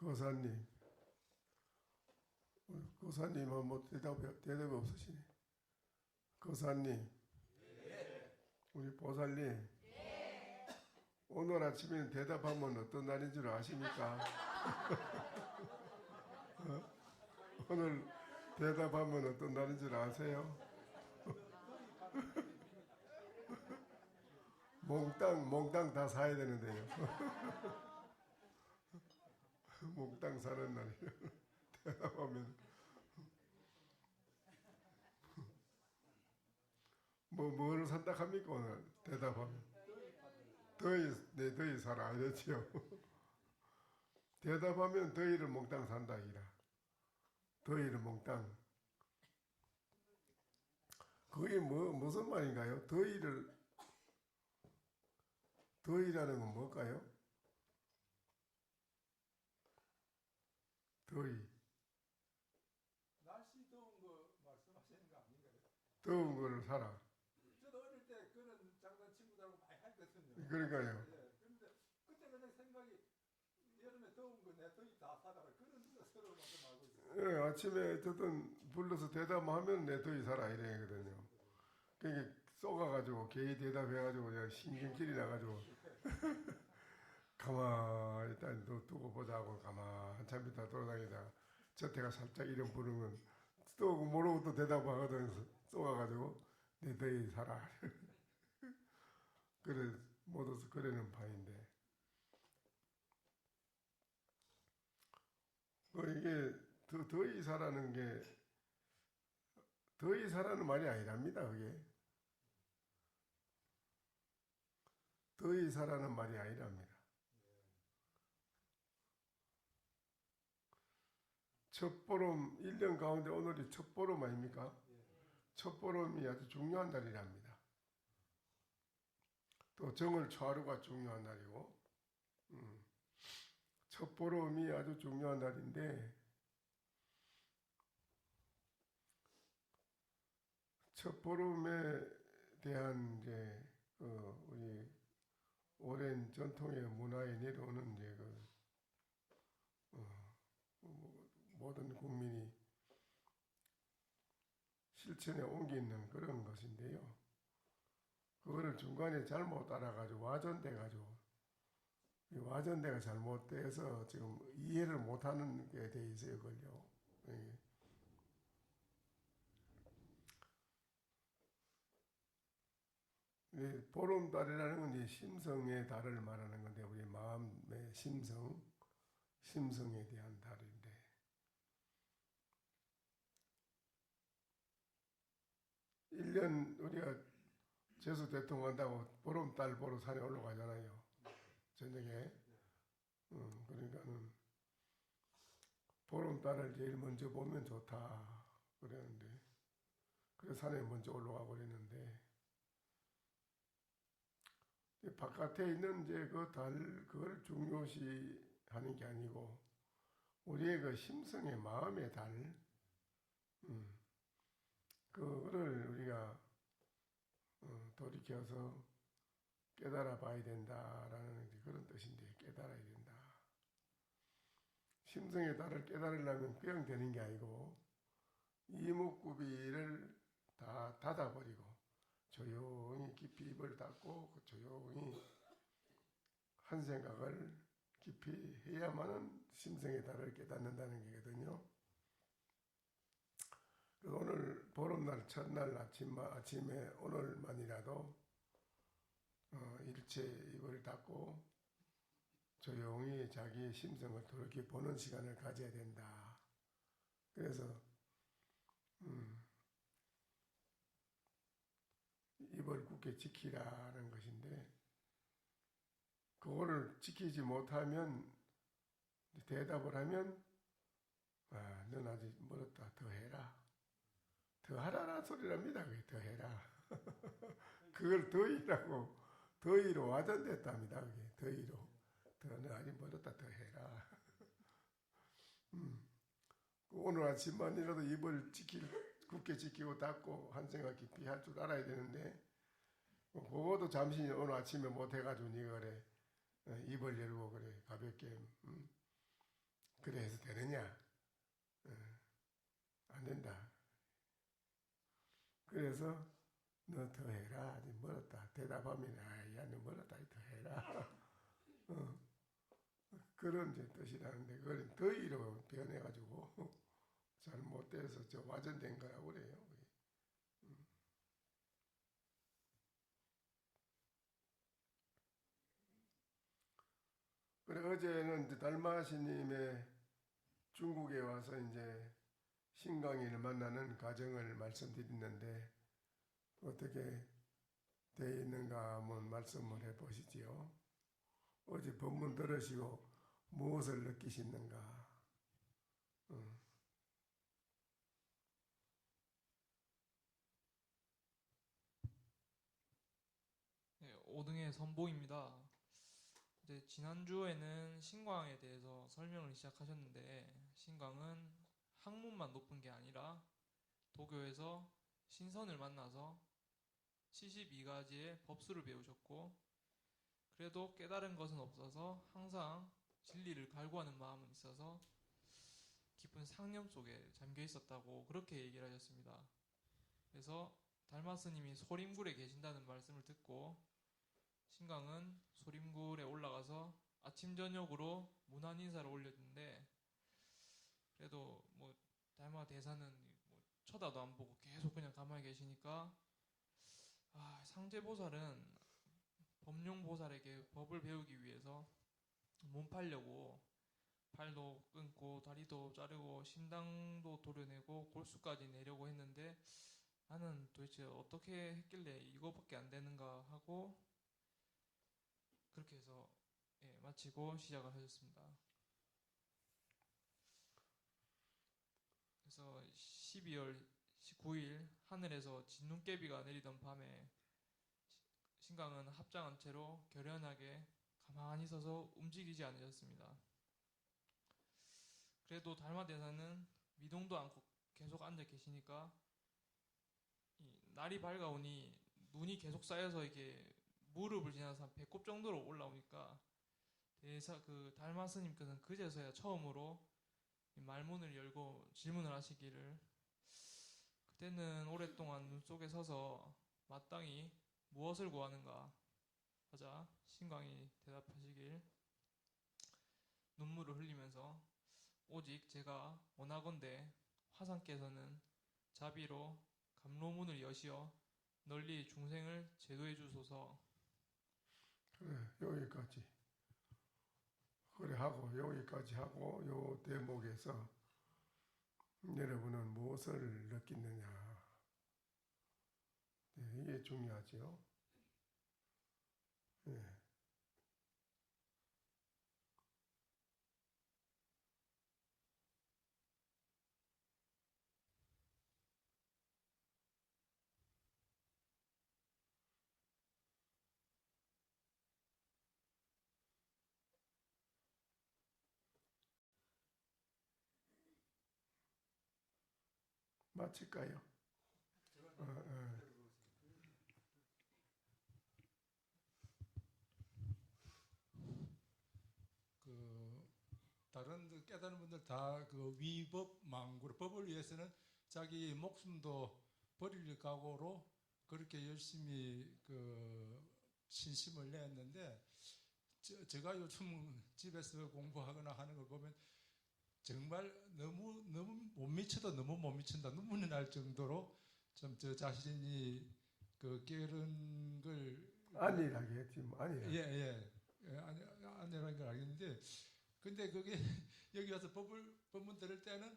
거사님, 거사님은 뭐 대답이 없으시네. 거사님, 우리 보살님, 오늘 아침에 대답하면 어떤 날인 줄 아십니까? 오늘 대답하면 어떤 날인 줄 아세요? 몽땅 다 사야 되는데요. 몽땅 사는 날이에요. 대답하면 뭐를 선택합니까 오늘 대답하면? 더위 사라 이랬지요. 대답하면 더위를 몽땅 산다 이라. 더위를 몽땅. 그게 무슨 말인가요? 더위라는 건 뭘까요? 더위. 날씨 더운 거 말씀하시는 거 아닌가요? 더운 거를 사라. 저도 어릴 때 그런 장난 친구들하고 많이 했거든요. 그러니까요. 예, 그런데 그때 그냥 생각이 여름에 더운 거 내 더위 다 사라 그런 뜻으로 말고 있어요. 예, 아침에 어쨌든 불러서 대답하면 내 더위 사라 이래거든요. 그게 쏘가가지고 개의 대답해가지고 그냥 신경질이 나가지고 가만 일단 두고 보자고 가만 한참 있다 돌아다니다 저태가 살짝 이름 부르면 또 모르고 또 대답하거든. 쏘가가지고 내 더위 사라. 그래 모두 그러는 바인데 이게 더위 사라는 게 더위 사라는 말이 아니랍니다. 그게 더위 사라는 말이 아니랍니다. 첫보름 1년 가운데 오늘이 첫보름 아닙니까? 첫보름이 아주 중요한 날이랍니다. 또 정월 초하루가 중요한 날이고 첫보름이 아주 중요한 날인데 첫보름에 대한 이제 우리 오랜 전통의 문화에 내려오는 이제 모든 국민이 실천에 옮기는 그런 것인데요. 그거를 중간에 잘못 따라가지고 와전돼가지고 와전대가 잘못돼서 지금 이해를 못하는 게 돼 있어요, 걸요. 보름달이라는 건 이제 심성의 달을 말하는 건데 우리 마음의 심성에 대한 달인데 일 년 우리가 제수 대통령 한다고 보름달 보러 산에 올라가잖아요. 저녁에. 그러니까는 보름달을 제일 먼저 보면 좋다 그랬는데 그래서 산에 먼저 올라가 버리는데 바깥에 있는 이제 그 달 그걸 중요시 하는 게 아니고 우리의 그 심성의 마음의 달 그거를 우리가 돌이켜서 깨달아 봐야 된다라는 그런 뜻인데 깨달아야 된다. 심성의 달을 깨달으려면 그냥 되는 게 아니고 이목구비를 다 닫아버리고 조용히 깊이 입을 닫고 조용히 한 생각을 깊이 해야만은 심성의 달을 깨닫는다는 거거든요. 오늘 보름날 첫날 아침에 오늘만이라도 일체 입을 닫고 조용히 자기의 심성을 그렇게 보는 시간을 가져야 된다. 그래서 입을 굳게 지키라는 것인데 그거를 지키지 못하면 대답을 하면 넌 아직 멀었다. 더 해라. 더 하라라는 소리랍니다. 그게 더 해라. 그걸 더위로 와전됐답니다. 그게 더위로. 너 아직 멀었다. 더 해라. 오늘 아침만이라도 입을 굳게 지키고 닫고 한 생각 깊이 할 줄 알아야 되는데 그것도 잠시 오늘 아침에 못 해가지고 니가 그래 입을 열고 그래 가볍게 그래 해서 되느냐? 안 된다. 그래서 너 더 해라. 아직 멀었다. 대답하면 야, 너 멀었다. 더 해라. 그런 이제 뜻이라는데 그걸 더위로 변해가지고 잘못돼서 저 와전된 거라고 그래요. 그래 어제는 이제 달마시님의 중국에 와서 이제 신강이를 만나는 과정을 말씀드렸는데 어떻게 돼 있는가 한번 말씀을 해보시지요. 어제 본문 들으시고 무엇을 느끼시는가? 네, 5등의 선보입니다. 이제 지난주에는 신광에 대해서 설명을 시작하셨는데 신광은 학문만 높은 게 아니라 도교에서 신선을 만나서 72가지의 법수를 배우셨고 그래도 깨달은 것은 없어서 항상 진리를 갈구하는 마음은 있어서 깊은 상념 속에 잠겨 있었다고 그렇게 얘기를 하셨습니다. 그래서 달마스님이 소림굴에 계신다는 말씀을 듣고 신강은 소림굴에 올라가서 아침 저녁으로 문안 인사를 올렸는데 그래도 뭐 달마 대사는 뭐 쳐다도 안 보고 계속 그냥 가만히 계시니까 상제보살은 법룡보살에게 법을 배우기 위해서 몸 팔려고 팔도 끊고 다리도 자르고 신당도 도려내고 골수까지 내려고 했는데 나는 도대체 어떻게 했길래 이거밖에 안 되는가 하고 그렇게 해서 마치고 시작을 하셨습니다. 그래서 12월 19일 하늘에서 진눈깨비가 내리던 밤에 신강은 합장한 채로 결연하게 가만히 서서 움직이지 않으셨습니다. 그래도 달마대사는 미동도 않고 계속 앉아 계시니까 날이 밝아오니 눈이 계속 쌓여서 이게 무릎을 지나서 한 배꼽 정도로 올라오니까 대사 그 달마 스님께서는 그제서야 처음으로 말문을 열고 질문을 하시기를 그때는 오랫동안 눈 속에 서서 마땅히 무엇을 구하는가 하자 신광이 대답하시길 눈물을 흘리면서 오직 제가 원하건대 화상께서는 자비로 감로문을 여시어 널리 중생을 제도해 주소서. 그래 여기까지. 그래 하고 여기까지 하고 요 대목에서 여러분은 무엇을 느끼느냐? 네, 이게 중요하죠. 네. 마칠까요? 그 다른 그 깨달은 분들 다 그 위법 망구로 법을 위해서는 자기 목숨도 버릴 각오로 그렇게 열심히 그 신심을 내었는데 제가 요즘 집에서 공부하거나 하는 걸 보면 정말 너무 못 미쳐도 너무 못 미친다 눈물이 날 정도로 좀 저 자신이 그 깨달은 걸 아니라게 했지 뭐 아니라. 아니라는 걸 알겠는데 근데 그게 여기 와서 법문 들을 때는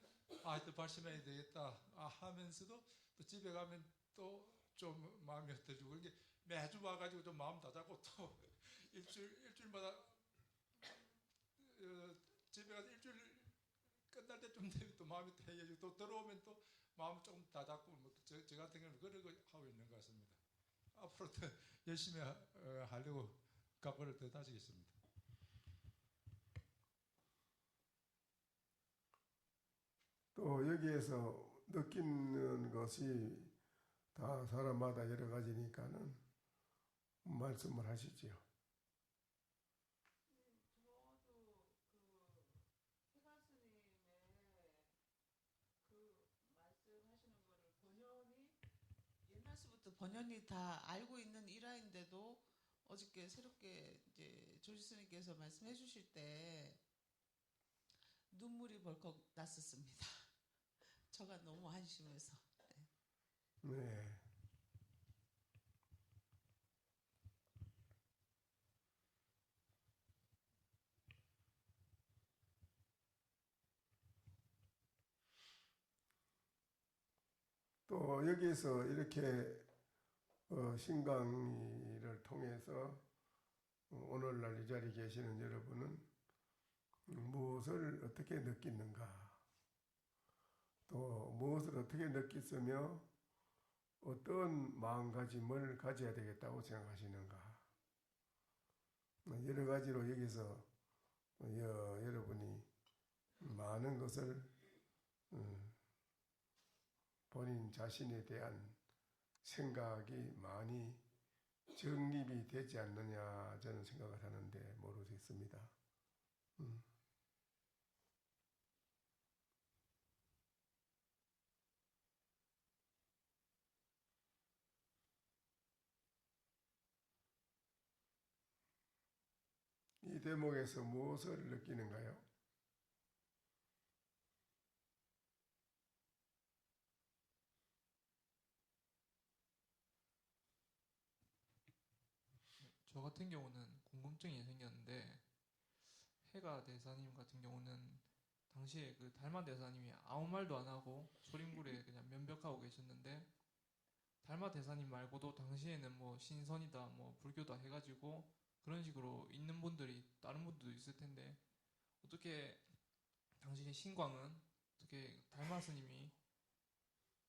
또 발심해야 되겠다 하면서도 또 집에 가면 또 좀 마음이 흩어지고 이게 매주 와가지고 좀 마음 다잡고 또 일주일마다 집에 가서 일주일 끝날 때쯤 되면 또 마음이 또 해지고 또 들어오면 또 마음 조금 다잡고 뭐 저 같은 경우는 그러고 하고 있는 것 같습니다. 앞으로도 열심히 하려고 각오를 더 다지겠습니다. 또 여기에서 느끼는 것이 다 사람마다 여러 가지니까는 말씀을 하시지요. 저도 그 해갈 번연히 다 알고 있는 일화인데도 어저께 새롭게 이제 조지 스님께서 말씀해 주실 때 눈물이 벌컥 났었습니다. 저가 너무 한심해서. 네. 또 여기에서 이렇게 신강의를 통해서 오늘날 이 자리에 계시는 여러분은 무엇을 어떻게 느끼는가, 또 무엇을 어떻게 느꼈으며 어떤 마음가짐을 가져야 되겠다고 생각하시는가, 여러 가지로 여기서 여러분이 많은 것을 본인 자신에 대한 생각이 많이 정립이 되지 않느냐 저는 생각을 하는데 모르겠습니다. 이 대목에서 무엇을 느끼는가요? 저 같은 경우는 궁금증이 생겼는데 해가 대사님 같은 경우는 당시에 그 달마 대사님이 아무 말도 안 하고 소림굴에 그냥 면벽하고 계셨는데 달마 대사님 말고도 당시에는 뭐 신선이다 뭐 불교다 해가지고 그런 식으로 있는 분들이 다른 분들도 있을 텐데 어떻게 당시 신광은 어떻게 달마 스님이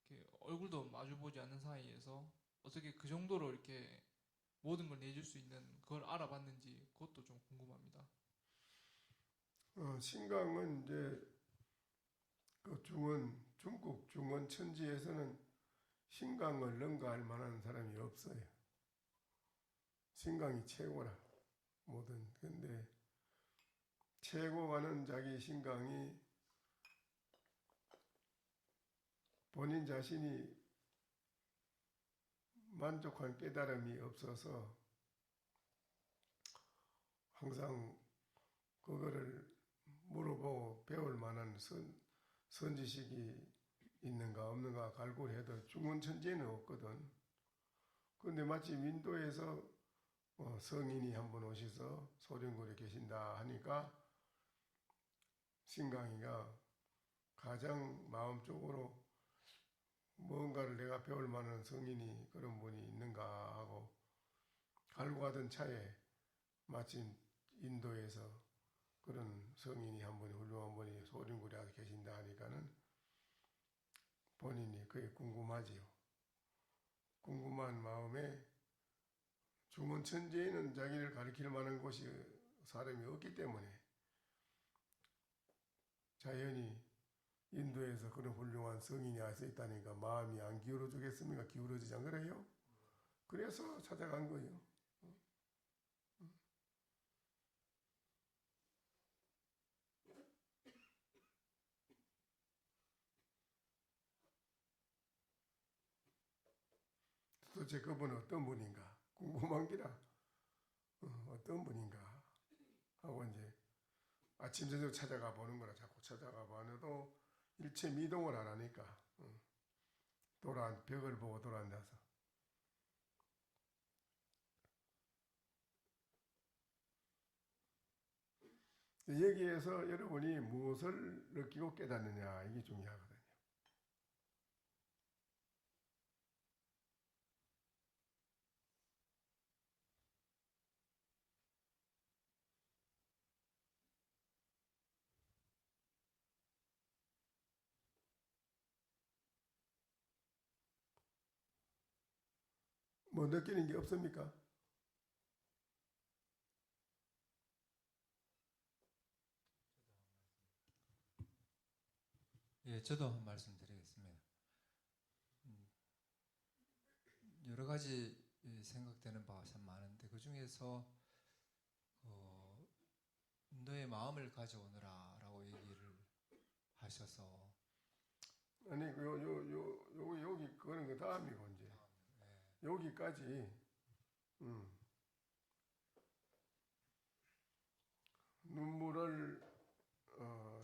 이렇게 얼굴도 마주보지 않는 사이에서 어떻게 그 정도로 이렇게 모든 걸 내줄 수 있는 그걸 알아봤는지 그것도 좀 궁금합니다. 신강은 이제 그 중국 중원 천지에서는 신강을 능가할 만한 사람이 없어요. 신강이 최고라 뭐든. 근데 최고가는 자기 신강이 본인 자신이 만족한 깨달음이 없어서 항상 그거를 물어보고 배울 만한 선지식이 있는가 없는가 갈구해도 중원천지에는 없거든. 그런데 마침 인도에서 성인이 한 분 오셔서 소림굴에 계신다 하니까 신강이가 가장 마음적으로 뭔가를 내가 배울 만한 성인이 그런 분이 있는가 하고 갈구하던 차에 마침 인도에서 그런 성인이 한 분이 훌륭한 분이 소림굴에 와서 계신다 하니까는 본인이 그게 궁금하지요. 궁금한 마음에 중원천지에는 자기를 가리킬 만한 곳이 사람이 없기 때문에 자연히 인도에서 그런 훌륭한 성인이 와서 있다니까 마음이 안 기울어 주겠습니까? 기울어지지 않그래요? 그래서 찾아간 거예요. 도대체 그분은 어떤 분인가? 궁금한 기라. 어떤 분인가? 하고 이제 아침 저녁 찾아가 보는 거라. 자꾸 찾아가 봐도 일체 미동을 안 하니까 벽을 보고 돌아앉아서 여기에서 여러분이 무엇을 느끼고 깨닫느냐 이게 중요하거든요. 뭐 느끼는 게 없습니까? 예, 저도 한 말씀 드리겠습니다. 여러 가지 생각되는 바가 참 많은데 그 중에서 너의 마음을 가져오너라라고 얘기를 하셔서 아니 여기 그거는 그 다음이고 이제 여기까지 눈물을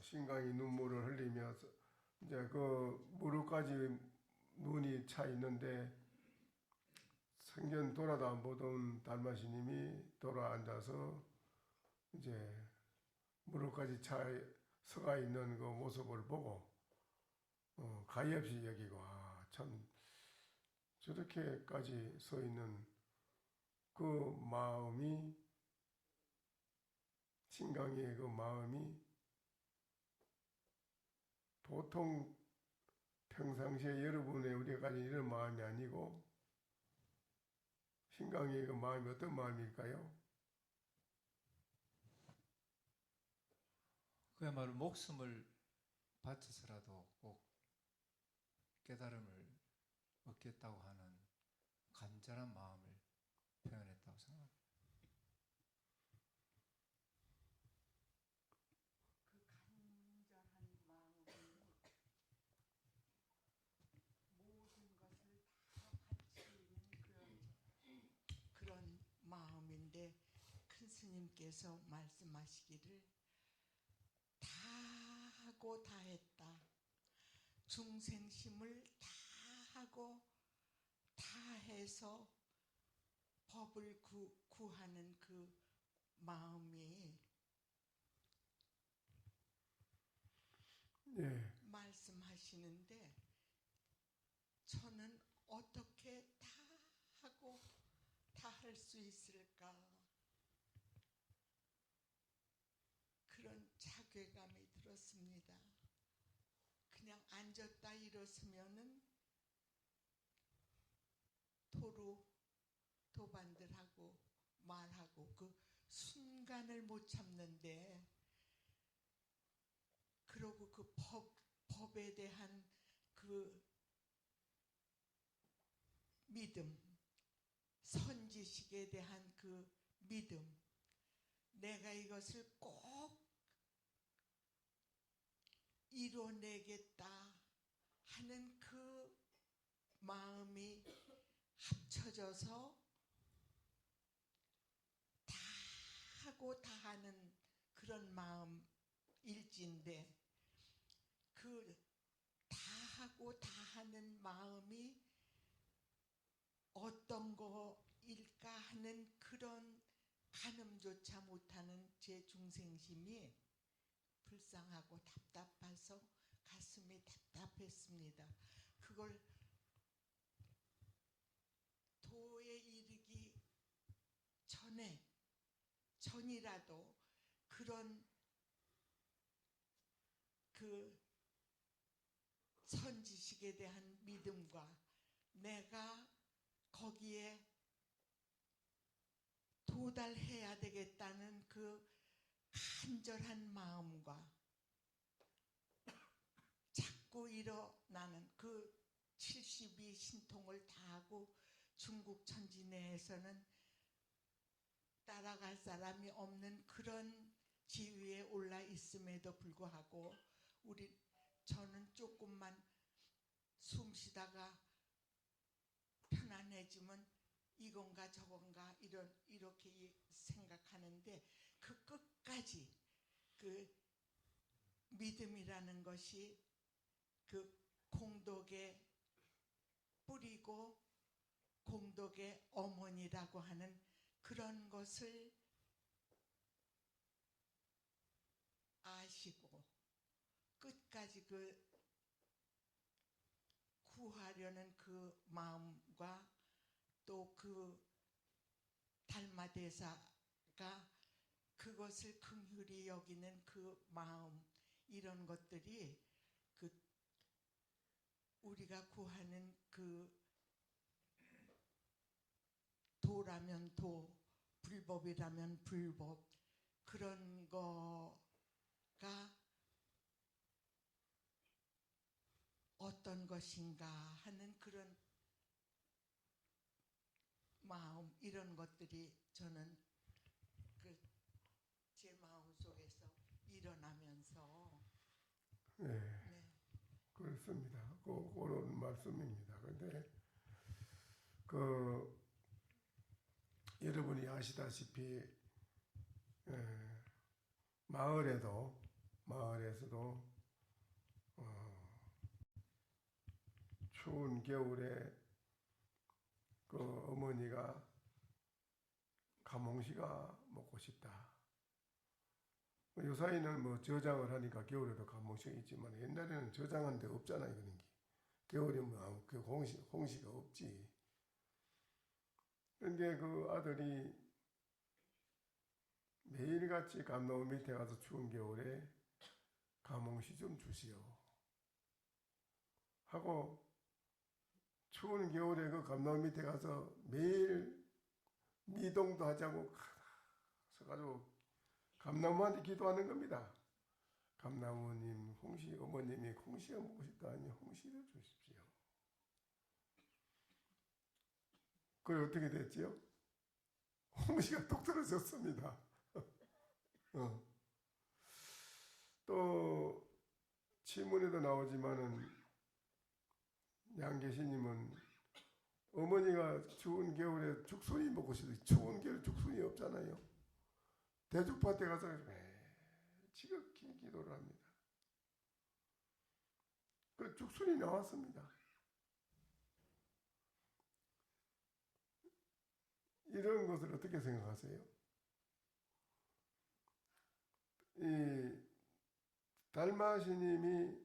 신강이 눈물을 흘리면서 이제 그 무릎까지 눈이 차 있는데 생전 돌아도 안 보던 달마시님이 돌아 앉아서 이제 무릎까지 서가 있는 그 모습을 보고 가엾이 여기고 참 저렇게까지 서 있는 그 마음이 신강의 그 마음이 보통 평상시에 여러분의 우리가 가진 이런 마음이 아니고 신강의 그 마음이 어떤 마음일까요? 그야말로 목숨을 바쳐서라도 꼭 깨달음을 얻겠다고 하는 간절한 마음을 표현했다고 생각합니다. 그 간절한 마음은 모든 것을 다 바치는 그런 마음인데 큰 스님께서 말씀하시기를 다 하고 다 했다. 중생심을 다 하고 다 해서 법을 구하는 그 마음이 예, 말씀하시는데 저는 어떻게 다 하고 다 할 수 있을까 그런 자괴감이 들었습니다. 그냥 앉았다 일었으면은 도반들하고 말하고 그 순간을 못 참는데 그러고 그 법에 대한 그 믿음, 선지식에 대한 그 믿음, 내가 이것을 꼭 이뤄내겠다 하는 그 마음이 합쳐져서 다 하고 다 하는 그런 마음일진데 그 다 하고 다 하는 마음이 어떤 거일까 하는 그런 가늠조차 못하는 제 중생심이 불쌍하고 답답해서 가슴이 답답했습니다. 그걸 도에 이르기 전이라도 그런 그 선지식에 대한 믿음과 내가 거기에 도달해야 되겠다는 그 간절한 마음과 자꾸 일어나는 그 72 신통을 다하고 중국 천지 내에서는 따라갈 사람이 없는 그런 지위에 올라 있음에도 불구하고 저는 조금만 숨 쉬다가 편안해지면 이건가 저건가 이렇게 생각하는데 그 끝까지 그 믿음이라는 것이 그 공덕의 뿌리고 공덕의 어머니라고 하는 그런 것을 아시고 끝까지 그 구하려는 그 마음과 또 그 달마대사가 그것을 긍휼히 여기는 그 마음 이런 것들이 그 우리가 구하는 그 도라면 도, 불법이라면 불법 그런 거가 어떤 것인가 하는 그런 마음 이런 것들이 저는 제 마음 속에서 일어나면서 네, 그렇습니다. 그런 말씀입니다. 근데 그 그 여러분이 아시다시피 마을에서도 추운 겨울에 그 어머니가 가몽시가 먹고 싶다. 요사이는 뭐 저장을 하니까 겨울에도 가몽시가 있지만 옛날에는 저장한 데 없잖아요. 그런 게. 겨울에 뭐 그 홍시가 없지. 그런데 그 아들이 매일같이 감나무 밑에 가서 추운 겨울에 가몽시 좀 주시오 하고 추운 겨울에 그 감나무 밑에 가서 매일 미동도 하지 않고 서가지고 감나무한테 기도하는 겁니다. 감나무님, 어머님이 홍시가 먹고 싶다 하니 홍시를 주십시오. 그게 어떻게 됐지요? 홍시가 뚝 떨어졌습니다. 또 치문에도 나오지만은 양계시님은 어머니가 추운 겨울에 죽순이 먹고 싶어요. 추운 겨울에 죽순이 없잖아요. 대죽밭에 가서 지극히 기도를 합니다. 그 죽순이 나왔습니다. 이런 것을 어떻게 생각하세요? 이 달마스님의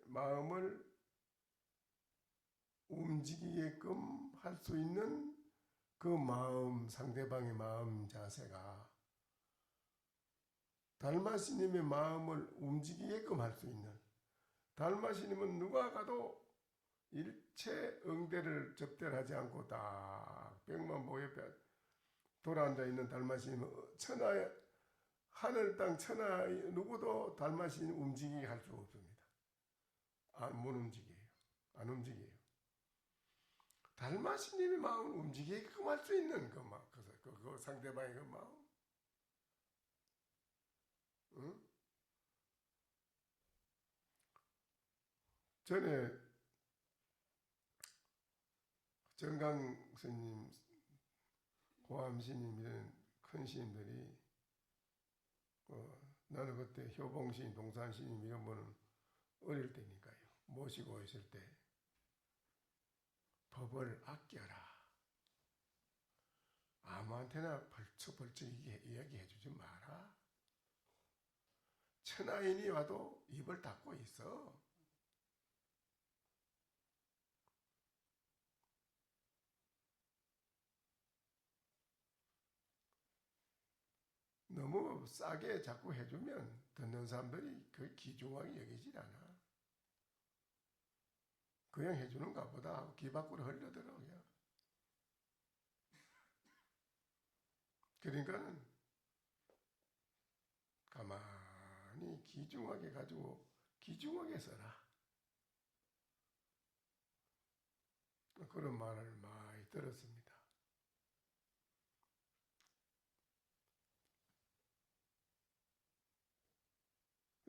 마음을 움직이게끔 할 수 있는 그 마음, 상대방의 마음 자세가 달마스님의 마음을 움직이게끔 할 수 있는, 달마스님은 누가 가도 일체 응대를 접대하지 않고 딱 벽만 보여 돌아앉아 있는 달마스님은 하늘 땅 천하 누구도 달마스님 움직이게 할 수 없습니다. 못 움직여요. 안 움직여요. 달마스님의 마음을 움직이게끔 할 수 있는 그 마음, 그 상대방의 그 마음. 응? 전에 정강 스님, 고암 스님 이런 큰 스님들이 나는 그때 효봉 스님, 동산 스님 이런 분은 어릴 때니까요. 모시고 있을 때 법을 아껴라. 아무한테나 벌쩍벌쩍 이야기해 주지 마라. 천하인이 와도 입을 닫고 있어. 너무 싸게 자꾸 해주면 듣는 사람들이 그 귀중하게 여기질 않아. 그냥 해주는가 보다 하고 귀 밖으로 흘려들어 그냥. 그러니까는 가만히 귀중하게 가지고 귀중하게 써라. 그런 말을 많이 들었습니다.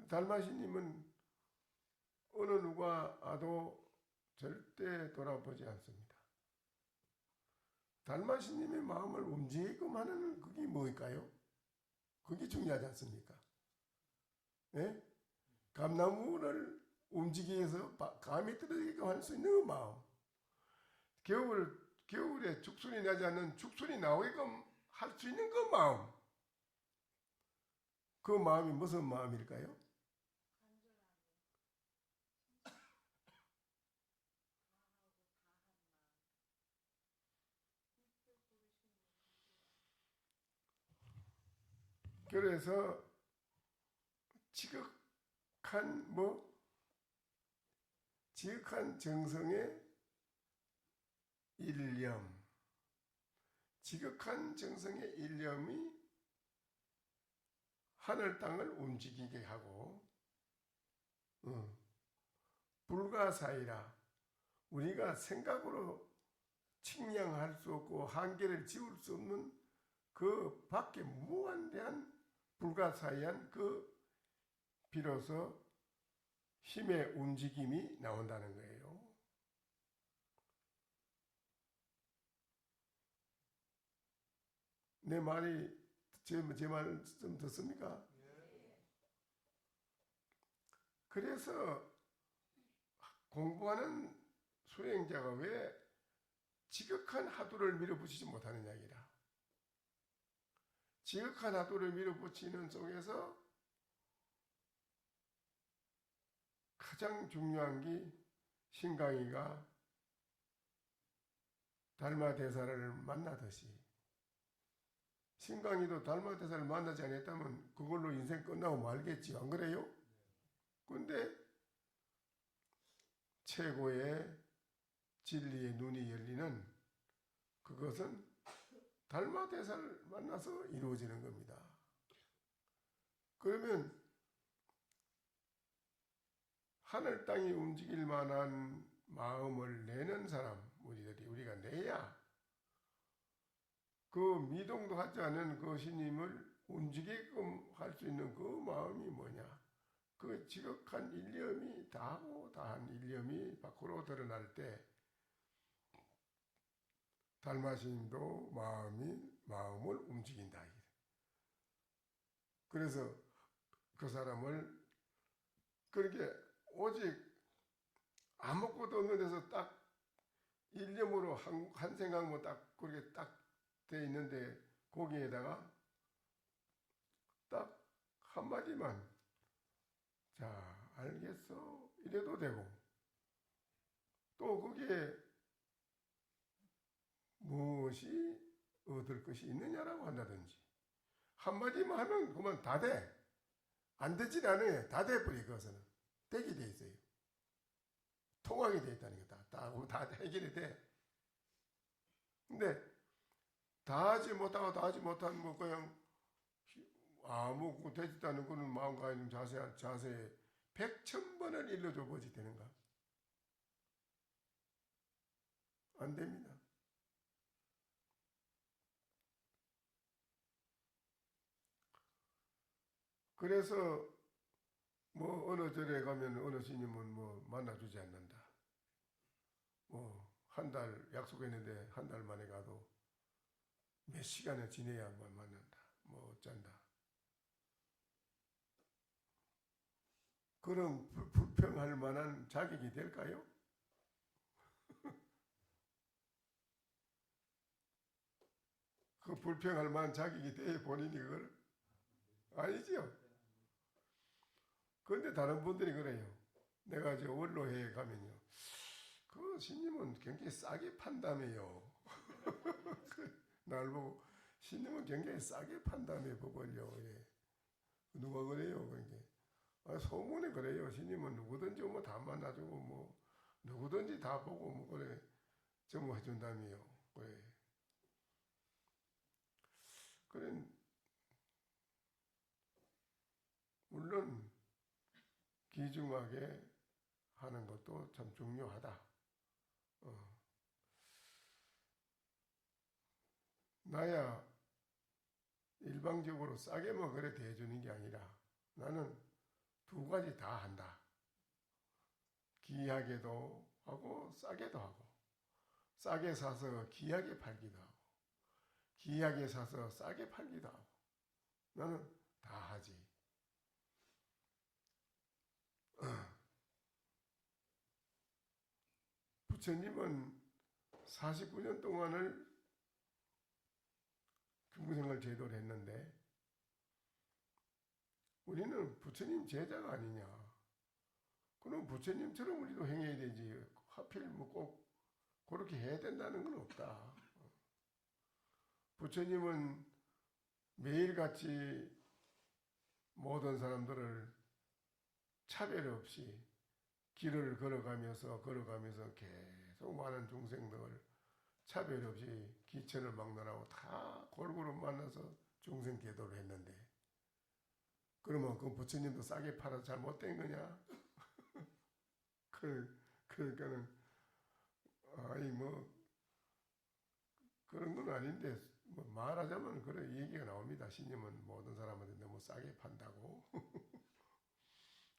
달마시님은 어느 누가 와도 절대 돌아보지 않습니다. 달마시님의 마음을 움직이게끔 하는 그게 뭘까요? 그게 중요하지 않습니까? 예? 감나무를 움직이기 위해서 감이 떨어지게끔 할 수 있는 그 마음. 겨울에 죽순이 나지 않는 죽순이 나오게끔 할 수 있는 그 마음. 그 마음이 무슨 마음일까요? 그래서 지극한 정성의 일념, 지극한 정성의 일념이 하늘 땅을 움직이게 하고, 불가사의라 우리가 생각으로 측량할 수 없고 한계를 지울 수 없는 그 밖에 무한대한 불가사의한 그 비로소 힘의 움직임이 나온다는 거예요. 내 말이 제 말 좀 듣습니까? 그래서 공부하는 수행자가 왜 지극한 하도를 밀어붙이지 못하는 이야기라. 지극한 하도를 밀어붙이는 속에서 가장 중요한 게 신강이가 달마대사를 만나듯이 신강이도 달마대사를 만나지 않았다면 그걸로 인생 끝나고 말겠지. 안 그래요? 근데 최고의 진리의 눈이 열리는 그것은 달마대사를 만나서 이루어지는 겁니다. 그러면 하늘 땅이 움직일 만한 마음을 내는 사람, 우리가 내야 그 미동도 하지 않은 그 신임을 움직이게끔 할 수 있는 그 마음이 뭐냐? 그 지극한 일념이 다하고 다한 일념이 밖으로 드러날 때 달마신도 마음을 움직인다. 그래서 그 사람을 그렇게 오직 아무것도 없는 데서 딱 일념으로 한 생각만 딱 그렇게 딱 돼 있는데 거기에다가 딱 한마디만 자 알겠어 이래도 되고 또 거기에 무엇이 얻을 것이 있느냐라고 한다든지 한마디만 하면 그만 다 돼. 안 되진 않아요. 다 돼버려. 그것은 되게 돼 있어요. 통하게 돼 있다는 거다. 다 해결이 돼. 근데 다 하지 못한 뭐 그냥 아무 되지도 않은 그런 마음과 있는 자세에 100,000번을 일러줘 보지 되는가? 안 됩니다. 그래서 뭐 어느 절에 가면 어느 스님은 뭐 만나주지 않는다. 뭐 한 달 약속했는데 한 달 만에 가도 몇 시간을 지내야만 만난다. 뭐 어쩐다. 그런 불평할 만한 자격이 될까요? 그 불평할 만한 자격이 돼 본인이 그걸? 아니지요. 그런데 다른 분들이 그래요. 내가 이제 원로회에 가면요. 그 신님은 굉장히 싸게 판다며요. 날 보고 신님은 굉장히 싸게 판다며 법을요. 그래. 누가 그래요? 그러니까 소문에 그래요. 신님은 누구든지 오면 다 만나주고 뭐 누구든지 다 보고 뭐 그래 전무해준다며요. 그래. 그래. 물론 귀중하게 하는 것도 참 중요하다. 나야 일방적으로 싸게만 그래 대해주는 게 아니라 나는 두 가지 다 한다. 귀하게도 하고 싸게도 하고 싸게 사서 귀하게 팔기도 하고 귀하게 사서 싸게 팔기도 하고 나는 다 하지. 부처님은 49년 동안을 중생을 제도를 했는데 우리는 부처님 제자가 아니냐. 그럼 부처님처럼 우리도 행해야 되지. 하필 뭐 꼭 그렇게 해야 된다는 건 없다. 부처님은 매일같이 모든 사람들을 차별 없이 길을 걸어가면서 계속 많은 중생들을 차별 없이 기천을 막론하고 다 골고루 만나서 중생 계도를 했는데 그러면 그 부처님도 싸게 팔아서 잘못된 거냐? 그러니까는 아니 뭐 그런 건 아닌데 뭐 말하자면 그런 얘기가 나옵니다. 신님은 모든 사람한테 너무 싸게 판다고.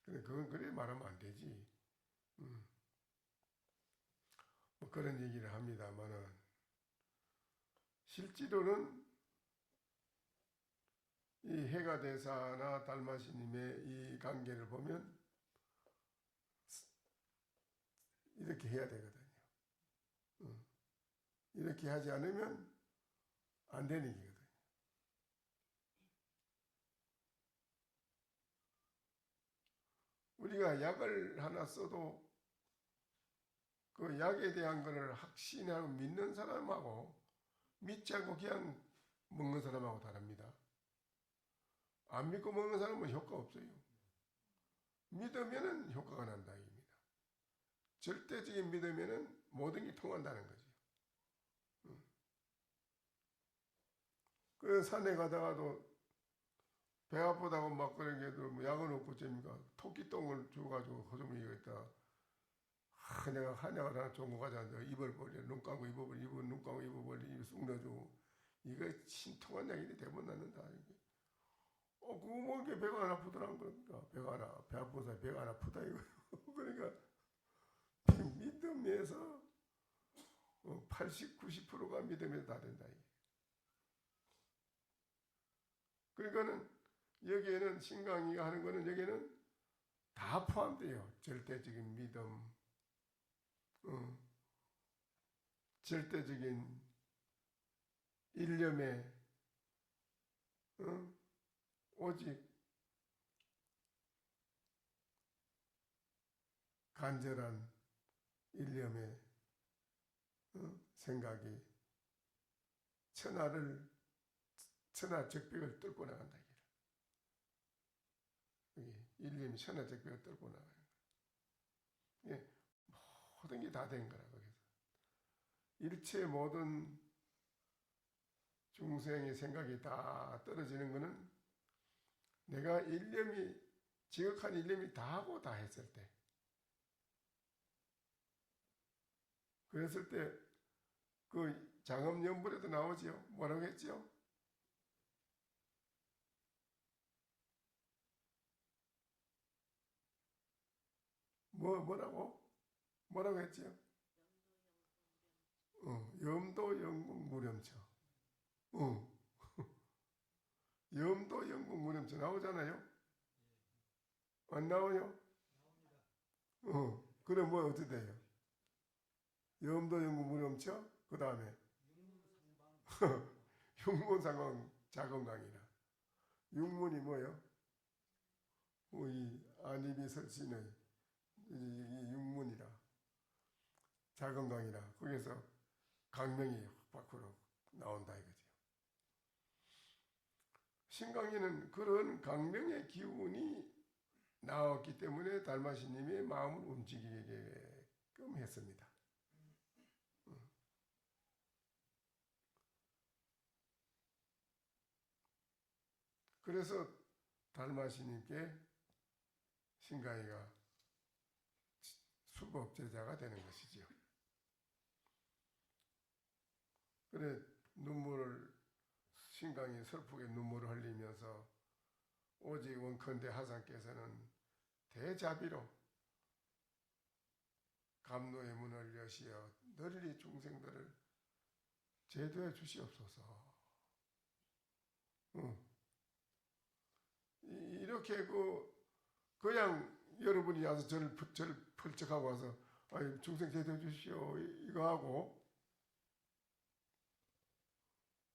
근데 그건 그래 말하면 안 되지. 뭐 그런 얘기를 합니다만은 실제로는 이 해가 대사나 달마시님의 이 관계를 보면 이렇게 해야 되거든요. 이렇게 하지 않으면 안 되는 거거든요. 우리가 약을 하나 써도 그 약에 대한 것을 확신하고 믿는 사람하고 믿지 않고 그냥 먹는 사람하고 다릅니다. 안 믿고 먹는 사람은 효과 없어요. 믿으면은 효과가 난다 입니다. 절대적인 믿으면은 모든 게 통한다는 거죠. 그 산에 가다가도 배 아프다고 막 그런 게도 뭐 약은 없고 잽니까? 토끼똥을 줘가지고 허좀이겠다. 내가 한약을 하나 좋은 거 가져왔는데 입을 벌려 눈 감고 입어버려 입은 눈 감고 입어버려 입에 쑥 넣어주고 이거 신통한 약인데 대본 낳는다. 그거 먹으니까 배가 안 아프더란 겁니까? 배 아픈 사람이 배가 안 아프다 이거요. 그러니까 믿음에서 80, 90%가 믿음에서 다 된다. 그러니까는 여기에는 신강이가 하는 거는 여기에는 다 포함돼요. 절대적인 믿음, 절대적인 일념에 오직 간절한 일념의 생각이 천하적벽을 뚫고 나간다. 일념이 천하적벽을 뚫고 나가는 거예요. 모든 게 다 된 거라고. 그래서 일체 모든 중생의 생각이 다 떨어지는 것은 내가 지극한 일념이 다 하고 다 했을 때, 그랬을 때 그 장엄연불에도 나오지요. 뭐라고 했지요? 뭐라고 했지요? 염도 영국 무렴처. 염도 영국 무렴처 나오잖아요. 안 나오요? 그럼 뭐 어떻게 돼요? 염도 영국 무렴처. 그 다음에 흉문상광 자건강이라. 육문이 뭐예요? 이 안입이 설신의 이 육문이라. 자건강이라. 거기서 강명이 밖으로 나온다 이거죠. 신강이는 그런 강명의 기운이 나왔기 때문에 달마시님의 마음을 움직이게끔 했습니다. 그래서 달마시님께 신강이가 수법제자가 되는 것이죠. 그래 신강이 슬프게 눈물을 흘리면서 오직 원컨대 하상께서는 대자비로 감로의 문을 여시어 널리 중생들을 제도해 주시옵소서. 이렇게 그냥 여러분이 와서 저를 펄쩍하고 와서 중생 제도해 주시오 이거 하고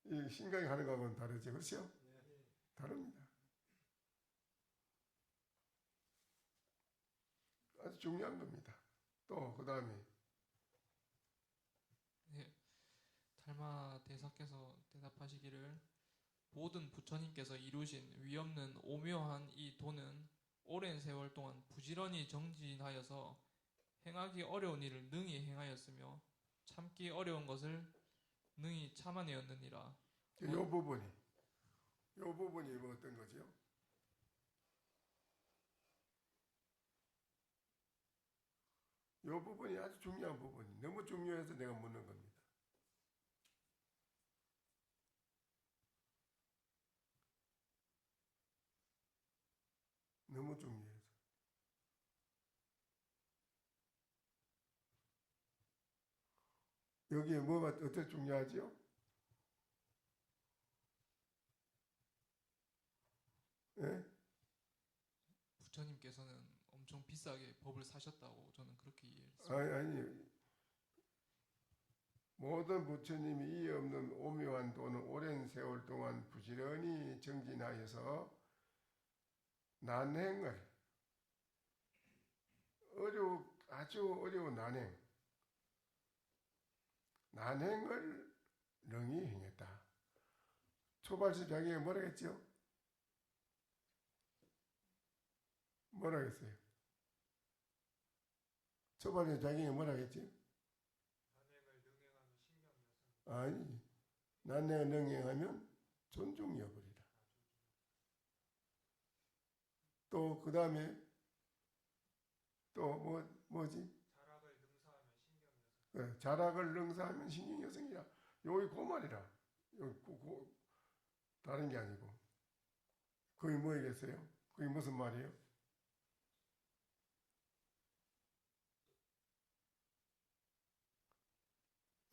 이 신강이 하는 거하고는 다르죠. 그렇죠? 다릅니다. 아주 중요한 겁니다. 또 그 다음에 달마 대사께서 대답하시기를 모든 부처님께서 이루신 위없는 오묘한 이 도는 오랜 세월 동안 부지런히 정진하여서 행하기 어려운 일을 능히 행하였으며 참기 어려운 것을 능히 참아내었느니라. 이 부분이 뭐 어떤 거죠? 이 부분이 아주 중요한 부분이 너무 중요해서 내가 묻는 겁니다. 너무 중요해서. 여기에 뭐가 어떻게 중요하죠? 부처님께서는 엄청 비싸게 법을 사셨다고 저는 그렇게 이해했어요. 아니, 모든 부처님이 이해 없는 오묘한 도는 오랜 세월 동안 부지런히 정진하여서 난행을 아주 어려운 난행을 능히 행했다. 초발시 자기가 뭐라 했죠? 뭐라 했어요? 초발시 자기가 뭐라 했지? 아니, 난행을 능행하면 존중여부리라. 또 그 다음에 또 뭐지? 자락을 능사하면 신경여성이라. 여기 그 말이라. 여기 다른 게 아니고. 그게 뭐이겠어요? 그게 무슨 말이에요?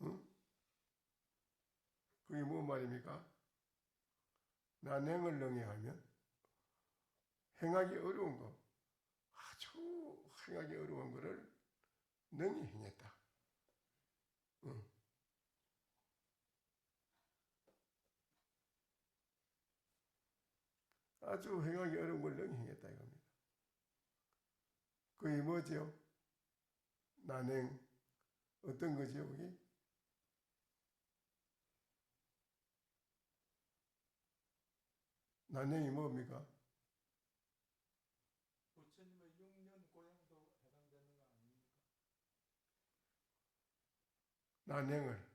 응? 그게 뭔 말입니까? 난행을 능행하면 행하기 어려운 거, 아주 행하기 어려운 거를 능히 행했다. 응. 아주 행하기 어려운 걸 능히 행했다 이겁니다. 그게 뭐죠? 난행 어떤 거지요 그게? 난행이 뭡니까? 부처님의 6년 고행도 해당되는 거 아닙니까? 난행을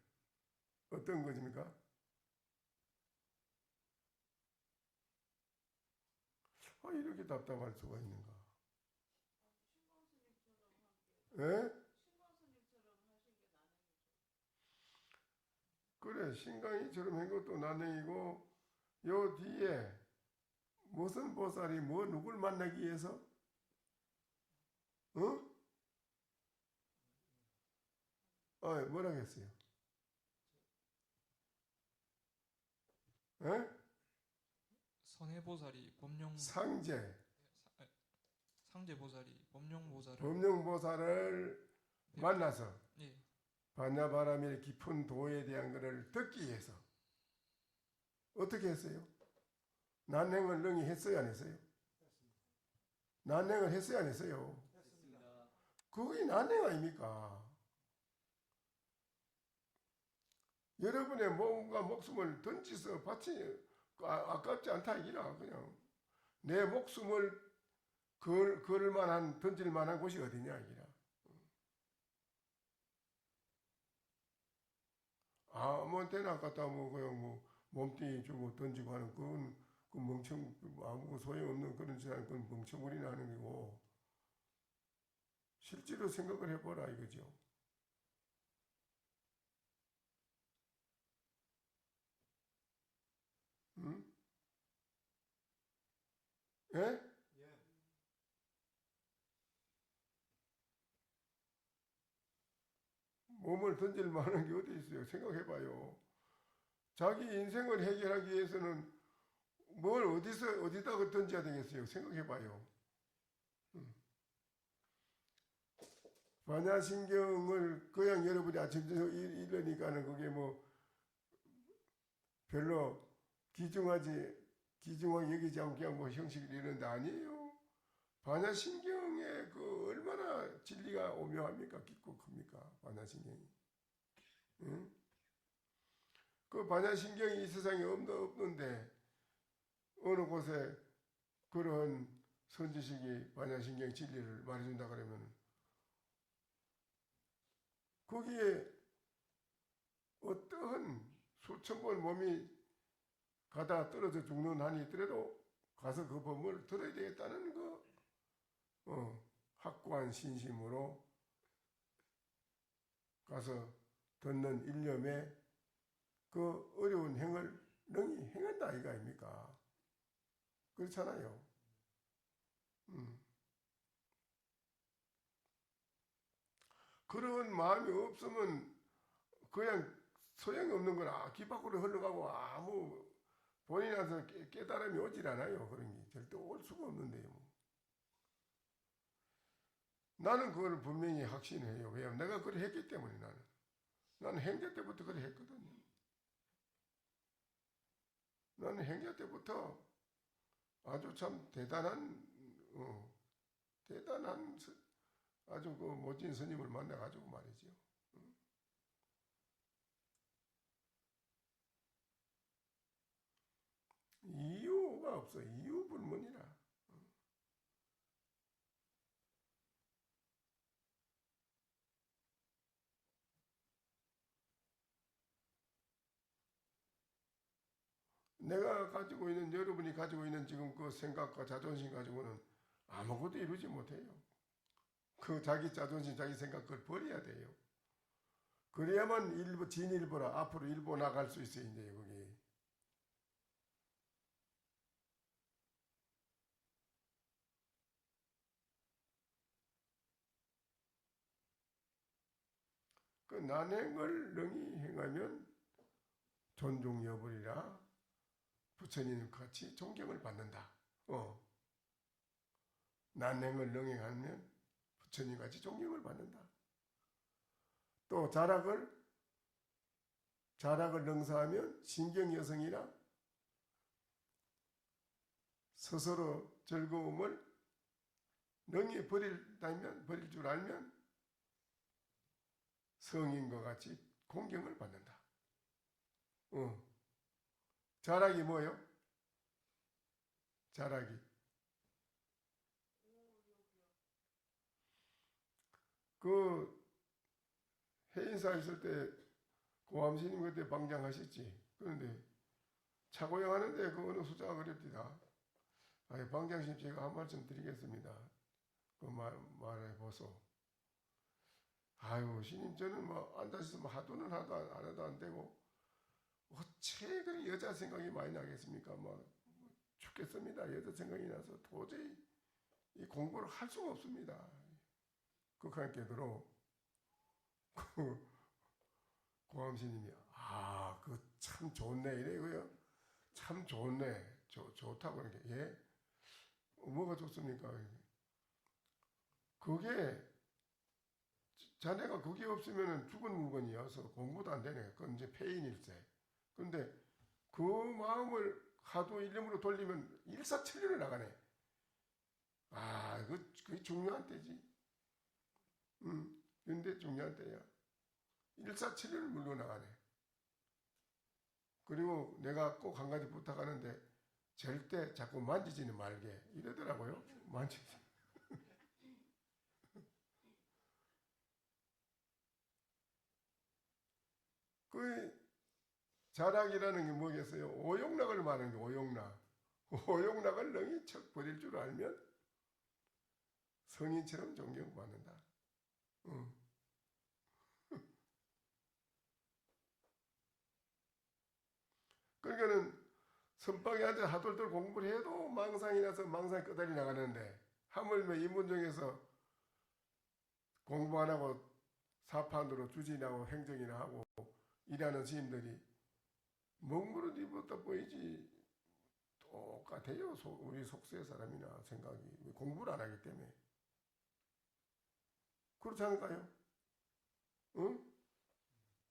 어떤 것입니까? 이렇게 답답할 수가 있는가? 예? 그래, 신강이처럼 한 것도 난행이고, 요 뒤에 무슨 보살이 누굴 만나기 위해서? 어? 뭐라 했어요? 예? 선해보살이 상제보살이 법룡보살을 법룡보살을 만나서 예, 반야바람의 깊은 도에 대한 것을 듣기 위해서 어떻게 했어요? 난행을 능히 했어요, 안 했어요? 난행을 했어요, 안 했어요? 그게 난행 아닙니까? 여러분의 몸과 목숨을 던지서 아깝지 않다 이기라. 그냥 내 목숨을 걸을 만한, 던질 만한 곳이 어디냐 이기라. 아무 때나 갖다 그냥 몸뚱이 주고 던지고 하는 그건 아무 소용없는 그런 짓 그건 멍청부리나 하는 거고, 실제로 생각을 해보라 이거죠. 응? 예? 몸을 던질 만한 게 어디 있어요? 생각해봐요. 자기 인생을 해결하기 위해서는 뭘 어디다가 던져야 되겠어요? 생각해봐요. 반야신경을 그냥 여러분이 아침부터 이러니까는 그게 별로 귀중하게 여기지 않고 그냥 형식을 이러는데 아니에요. 반야신경에 얼마나 진리가 오묘합니까? 깊고 큽니까? 반야신경이. 응? 그 반야신경이 이 세상에 없는데 어느 곳에 그런 선지식이 반야신경 진리를 말해준다 그러면 거기에 어떠한 수천 번 몸이 가다 떨어져 죽는 한이 있더라도 가서 그 법을 들어야 되겠다는 확고한 신심으로 가서 듣는 일념에 그 어려운 행을 능히 행한다 이거 아닙니까? 그렇잖아요. 그런 마음이 없으면 그냥 소용이 없는 거라 귀 밖으로 흘러가고 아무 본인한테 깨달음이 오질 않아요. 그런 게 절대 올 수가 없는데요. 나는 그걸 분명히 확신해요. 왜냐하면 내가 그걸 했기 때문에 나는 행자 때부터 그걸 했거든요. 나는 행자 때부터 아주 참 대단한 아주 그 멋진 스님을 만나가지고 말이죠. 이유가 없어. 이유 불문이라. 내가 가지고 있는, 여러분이 가지고 있는 지금 그 생각과 자존심 가지고는 아무것도 이루지 못해요. 그 자기 자존심, 자기 생각 그걸 버려야 돼요. 그래야만 진일보라 앞으로 일보 나갈 수 있어요. 이제 거기. 그 난행을 능히 행하면 존중 여부리라. 부처님 같이 존경을 받는다. 난행을 능행하면 부처님 같이 존경을 받는다. 또 자락을 능사하면 신경여성이라 스스로 즐거움을 능히 버릴 줄 알면 성인과 같이 공경을 받는다. 자락이 뭐예요? 자락이 그 해인사 있을 때 고암스님 그때 방장하셨지. 그런데 차고영 하는데 그 어느 수자가 그랬디다. 방장님 제가 한 말씀 드리겠습니다. 그 말해보소. 아유 스님 저는 뭐 앉아있으면 하도는 하도 안 해도 안 되고 어째 그 여자 생각이 많이 나겠습니까? 뭐 죽겠습니다. 여자 생각이 나서 도저히 이 공부를 할 수가 없습니다. 극한께도로 그 고암스님이 그 참 좋네 이래고요. 참 좋네. 좋다고 그러니까 예? 뭐가 좋습니까? 그게 자네가 그게 없으면 죽은 물건이어서 공부도 안 되네. 그건 이제 폐인일세. 근데 그 마음을 하도 일념으로 돌리면 일사천리로 나가네. 그게 중요한 때지. 근데 중요한 때야. 일사천리를 물고 나가네. 그리고 내가 꼭 한 가지 부탁하는데 절대 자꾸 만지지는 말게 이러더라고요. 만지지. 그 자락이라는 게 뭐겠어요? 오용락을 말하는 게 오용락. 오용락을 능히 척 버릴 줄 알면 성인처럼 존경받는다. 그러니까는 선방에 앉아 하돌돌 공부를 해도 망상이 나서 망상이 끄달이 나가는데 하물며 인문중에서 공부 안 하고 사판으로 주진하고 행정이나 하고 일하는 스님들이 먹물을 입었다 보이지 똑같아요. 우리 속세 사람이나 생각이 공부를 안 하기 때문에. 그렇지 않을까요? 응?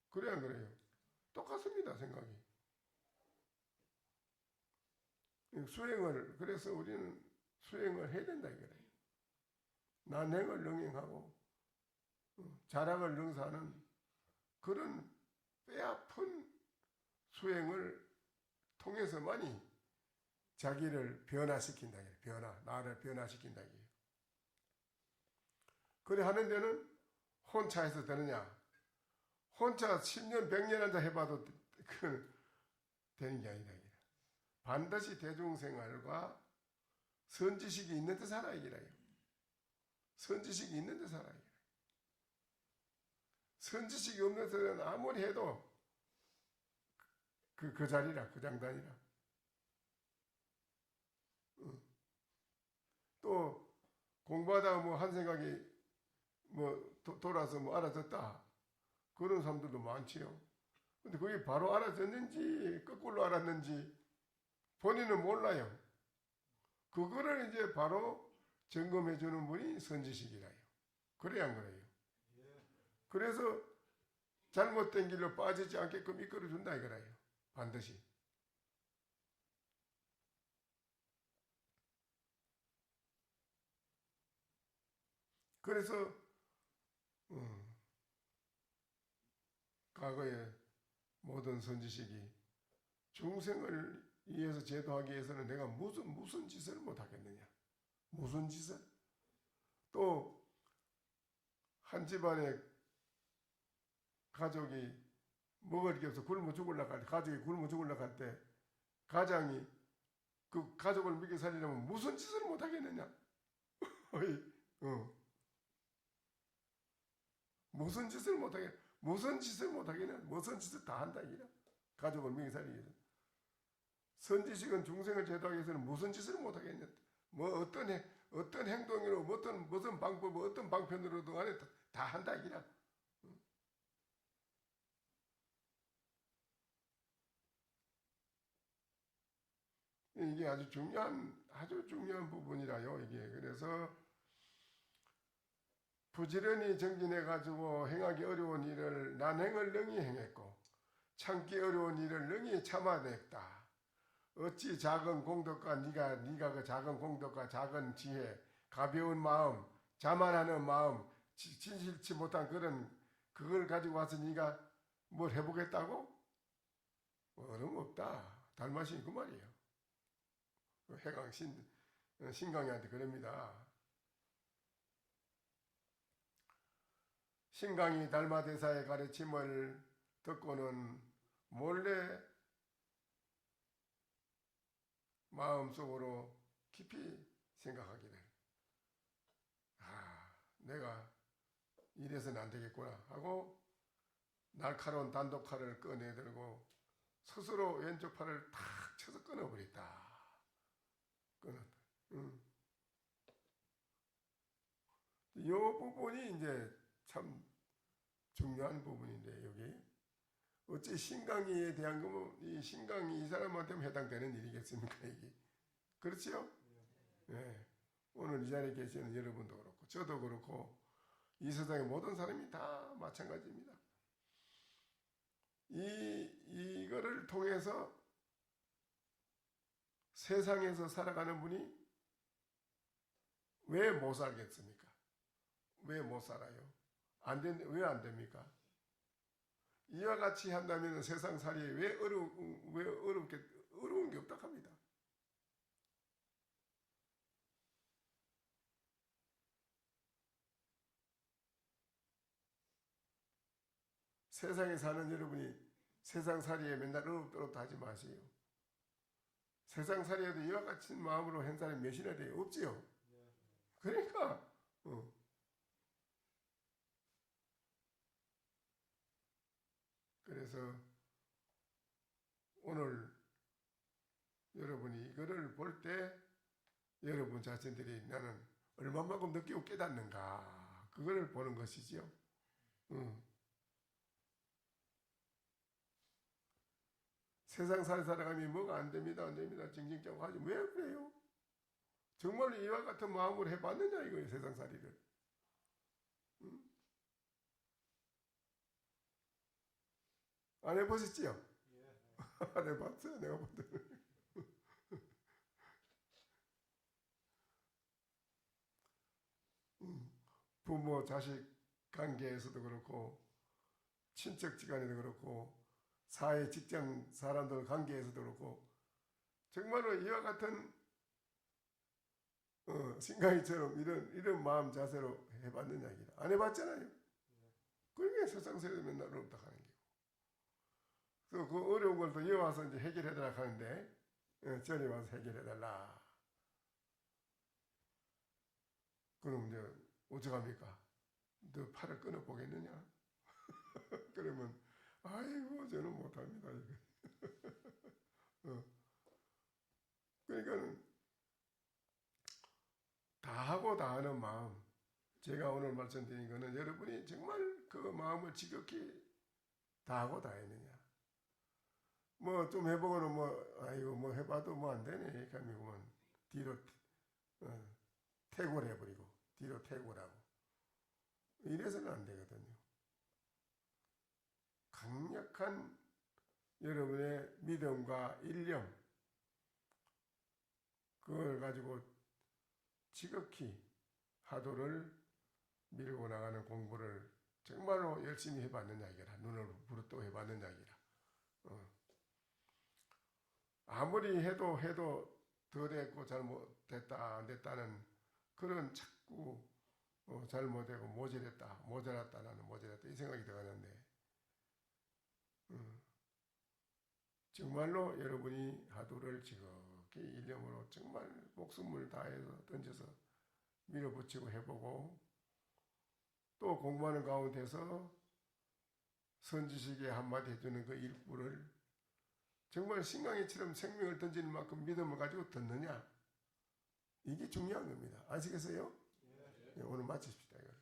그래 안 그래요? 똑같습니다. 생각이. 그래서 우리는 수행을 해야 된다 이거예요. 난행을 능행하고 자락을 능사하는 그런 뼈아픈 수행을 통해서만이 자기를 변화시킨다. 나를 변화시킨다. 그래 하는 데는 혼자 해서 되느냐? 혼자 10년, 100년 앉아 해봐도 되는 게 아니다. 반드시 대중생활과 선지식이 있는 데 살아야 이래요. 선지식이 있는 데 살아야. 선지식이 없는 데는 아무리 해도 그 자리라, 그 장단이라. 또 공부하다가 뭐 한 생각이 돌아서 알아졌다. 그런 사람들도 많지요. 근데 그게 바로 알아졌는지 거꾸로 알았는지 본인은 몰라요. 그거를 이제 바로 점검해 주는 분이 선지식이라요. 그래야 안 그래요? 그래서 잘못된 길로 빠지지 않게끔 이끌어준다 이거라요. 반드시. 그래서 과거의 모든 선지식이 중생을 위해서 제도하기 위해서는 내가 무슨 짓을 못하겠느냐. 무슨 짓을? 또 한 집안에 가족이 먹을 게 없어 굶어 죽으려고 할 때, 가족이 굶어 죽으려고 할 때 가장이 그 가족을 먹여 살리려면 무슨 짓을 못하겠느냐. 무슨 짓을 못하겠냐. 무슨 짓을 못하겠냐. 무슨 짓을 다 한다 이라. 가족을 먹여 살리기 위해서. 선지식은 중생을 제도하기 위해서는 무슨 짓을 못하겠냐. 뭐 어떤 행동으로 무슨 방법 어떤 방편으로도 간에 다 한다 이라. 이게 아주 중요한 부분이라요. 이게 그래서 부지런히 정진해 가지고 행하기 어려운 일을 난행을 능히 행했고 참기 어려운 일을 능히 참아냈다. 어찌 작은 공덕과 네가 그 작은 공덕과 작은 지혜, 가벼운 마음, 자만하는 마음, 진실치 못한 그걸 가지고 와서 네가 뭘 해보겠다고? 어림없다. 달마신이 그 말이에요. 해강 신강이한테 그럽니다. 신강이 달마대사의 가르침을 듣고는 몰래 마음속으로 깊이 생각하기를 내가 이래서는 안 되겠구나 하고 날카로운 단독칼을 꺼내들고 스스로 왼쪽 팔을 탁 쳐서 끊어버렸다. 끊었다. 이 부분이 이제 참 중요한 부분인데 여기 어찌 신강이에 대한 거면 이 신강이 이 사람한테만 해당되는 일이겠습니까 이게? 그렇지요? 네. 오늘 이 자리에 계시는 여러분도 그렇고 저도 그렇고 이 세상의 모든 사람이 다 마찬가지입니다. 이거를 통해서 세상에서 살아가는 분이 왜 못 살겠습니까? 왜 못 살아요? 왜 안 됩니까? 이와 같이 한다면 세상 살이에 왜 어려운 게 없다 합니다. 세상에 사는 여러분이 세상 살이에 맨날 어렵다 하지 마세요. 세상 살이에도 이와 같은 마음으로 한 사람이 몇이나 돼요? 없지요? 그러니까 그래서 오늘 여러분이 이거를 볼 때 여러분 자신들이 나는 얼마만큼 느끼고 깨닫는가 그거를 보는 것이지요. 세상 살아가니 뭐가 안 됩니다 징징대고 하지 왜 그래요? 정말로 이와 같은 마음으로 해봤느냐 이거예요. 세상살이를. 안 해보셨지요? 안 해봤어요. 내가 볼 때는. 부모 자식 관계에서도 그렇고 친척지간에도 그렇고 사회 직장 사람들 관계에서도 그렇고 정말로 이와 같은 신강이처럼 이런 마음 자세로 해봤느냐 이게 안 해봤잖아요. 그러니까 세상살이도 맨날 어렵다 하는 게. 그래서 그 어려운 걸 또 이어와서 이제 해결해달라 하는데 전에 와서 해결해달라. 그럼 이제 어떡합니까? 너 팔을 끊어 보겠느냐? 그러면 아이고 저는 못합니다 이거. 그러니까는 다 하고 다 하는 마음. 제가 오늘 말씀드린 거는 여러분이 정말 그 마음을 지극히 다 하고 다 했느냐. 뭐 좀 해보고는 아이고 뭐 해봐도 뭐 안 되네. 그러면 뒤로 퇴골해버리고 뒤로 퇴골하고 이래서는 안 되거든요. 강력한 여러분의 믿음과 일념, 그걸 가지고 지극히 하도를 밀고 나가는 공부를 정말로 열심히 해봤는 이야기라. 눈을 부릅뜨고 해봤는 이야기라. 아무리 해도 덜했고 잘못됐다 안 됐다는 그런 자꾸 잘못되고 모자랐다 이 생각이 들어가는데 정말로 여러분이 하도를 지극히 일념으로 정말 목숨을 다해서 던져서 밀어붙이고 해보고 또 공부하는 가운데서 선지식에 한마디 해주는 그 일부를 정말 신강이처럼 생명을 던지는 만큼 믿음을 가지고 듣느냐, 이게 중요한 겁니다. 아시겠어요? 네, 오늘 마치십시다. 이걸로.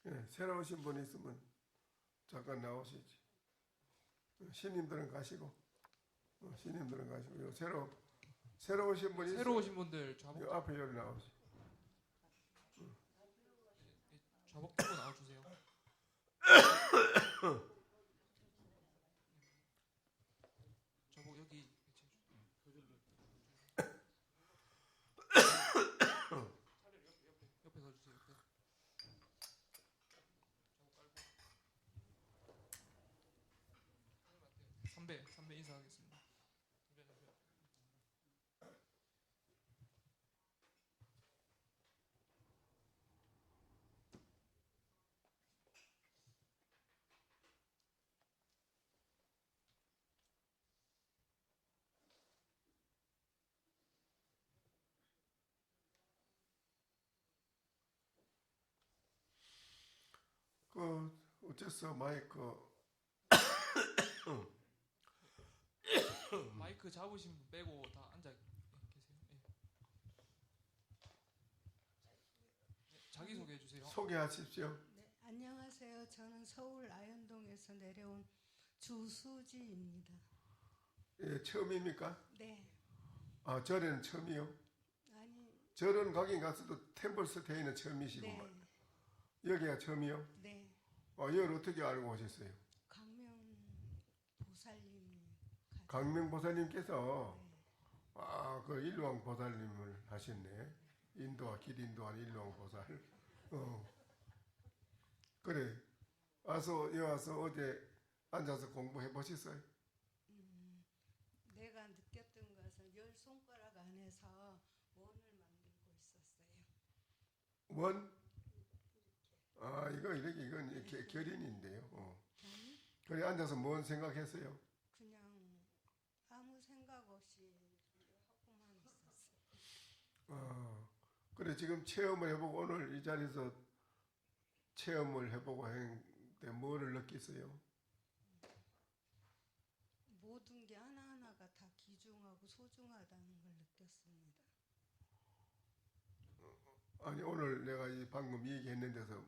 네, 새로 오신 분 있으면 잠깐 나오시지. 신님들은 가시고, 새로 오신 분이 새로 오신 분들 요 앞에 여기 나오시. 좌복 들고 나와주세요. 좌복 여기 옆에 서주세요. 옆에. 선배 인사하겠습니다. 어째서 마이크 마이크 잡으신 분 빼고 다 앉아 계세요. 예. 자기 소개해 주세요. 소개하십시오. 네, 안녕하세요. 저는 서울 아현동에서 내려온 주수지입니다. 예, 처음입니까? 네, 아, 절에는 처음이요? 아니, 절은 가긴 갔어도 템플 스테이는 처음이시고 네, 여기가 처음이요? 네, 이걸 어떻게 알고 오셨어요? 강명 보살님. 강명 보살님께서 네, 그 일왕 보살님을 하셨네. 인도와 길 인도한 일왕 보살. 그래. 여기 와서 어제 앉아서 공부해 보셨어요? 내가 느꼈던 것은 10손가락 안에서 원을 만들고 있었어요. 원? 이건 결인인데요. 그래 앉아서 뭔 생각했어요? 그냥 아무 생각 없이 하고만 있었어요. 그래 지금 체험을 해보고 오늘 이 자리에서 체험을 해보고 했는데 뭐를 느꼈어요? 모든 게 하나하나가 다 귀중하고 소중하다는 걸 느꼈습니다. 아니 오늘 내가 방금 얘기했는 데서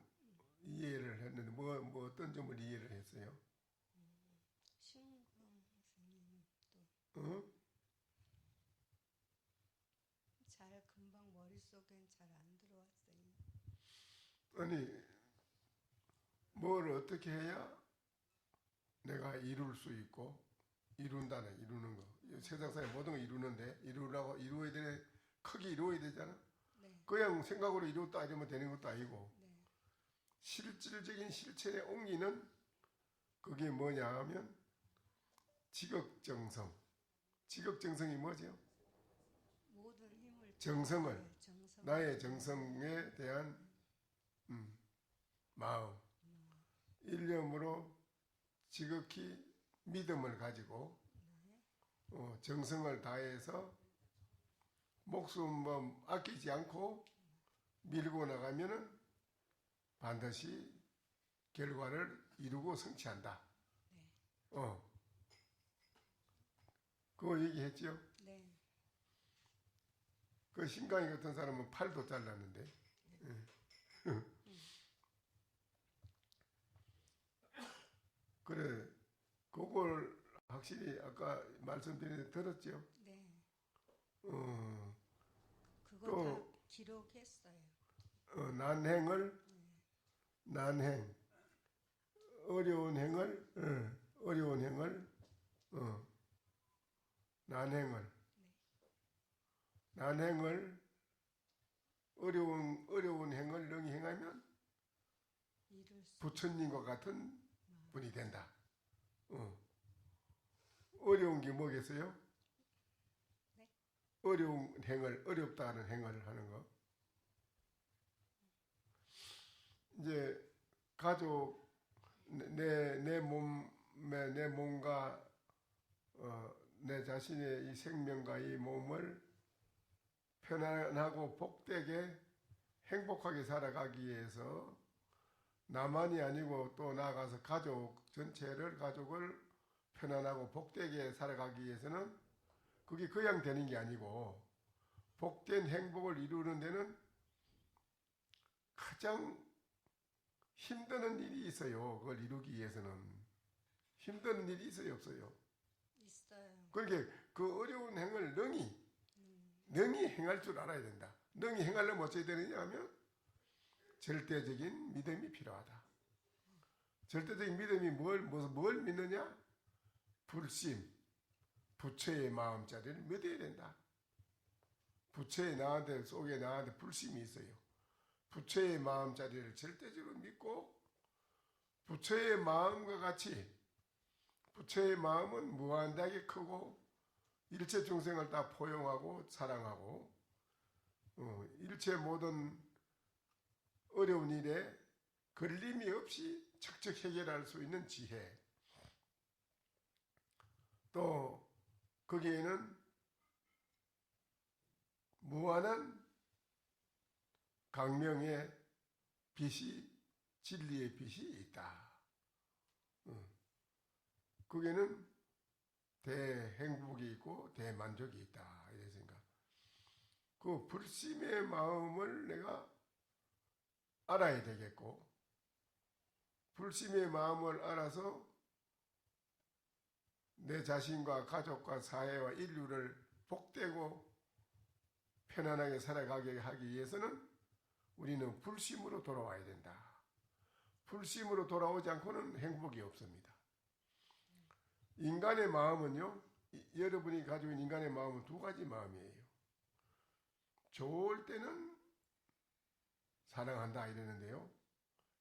이해를 했는데 뭐 어떤 점을 이해를 했어요? 신광 선생님 어? 잘 금방 머릿속엔 잘 안 들어왔어요. 아니 뭘 어떻게 해야 내가 이룰 수 있고 이루는 거 세상사의 모든 걸 이루는데 이루어야 되는 크게 이루어야 되잖아. 네, 그냥 생각으로 이루었다 이러면 되는 것도 아니고 네, 실질적인 실천에 옮기는 그게 뭐냐 하면 지극정성이 뭐죠? 모든 힘을 정성을 네, 정성을 나의 정성에 대한 마음 일념으로 지극히 믿음을 가지고 정성을 다해서 목숨 아끼지 않고 밀고 나가면은 반드시 결과를 이루고 성취한다. 네. 그거 얘기했죠. 네. 그 심강이 같은 사람은 팔도 잘랐는데. 그래, 그걸 확실히 아까 말씀드린 데 들었죠. 네. 어, 그거 또- 다 기록했어요. 난행을 난행 어려운 행을 난행을 어려운 행을 능히 행하면 이룰 수. 부처님과 같은 분이 된다. 어려운 게 뭐겠어요? 네? 어려운 행을 어렵다는 행을 하는 거. 이제 가족 내 몸과 내 자신의 이 생명과 이 몸을 편안하고 복되게 행복하게 살아가기 위해서 나만이 아니고 또 나아가서 가족을 편안하고 복되게 살아가기 위해서는 그게 그냥 되는 게 아니고 복된 행복을 이루는 데는 가장 힘드는 일이 있어요. 그걸 이루기 위해서는 힘든 일이 있어요, 없어요? 있어요. 그러니까 그 어려운 행을 능히 행할 줄 알아야 된다. 능히 행하려면 어찌해야 되느냐 하면 절대적인 믿음이 필요하다. 절대적인 믿음이 뭘 믿느냐? 불심, 부처의 마음자리를 믿어야 된다. 부처의 속에 나한테 불심이 있어요. 부처의 마음자리를 절대적으로 믿고 부처의 마음과 같이 부처의 마음은 무한하게 크고 일체 중생을 다 포용하고 사랑하고 일체 모든 어려운 일에 걸림이 없이 척척 해결할 수 있는 지혜, 또 거기에는 무한한 강명의 빛이 진리의 빛이 있다. 거기에는 대행복이 있고 대만족이 있다. 이런 생각. 그 불심의 마음을 내가 알아야 되겠고, 불심의 마음을 알아서 내 자신과 가족과 사회와 인류를 복되고 편안하게 살아가게 하기 위해서는 우리는 불심으로 돌아와야 된다. 불심으로 돌아오지 않고는 행복이 없습니다. 인간의 마음은요, 여러분이 가지고 있는 인간의 마음은 두 가지 마음이에요. 좋을 때는 사랑한다 이러는데요,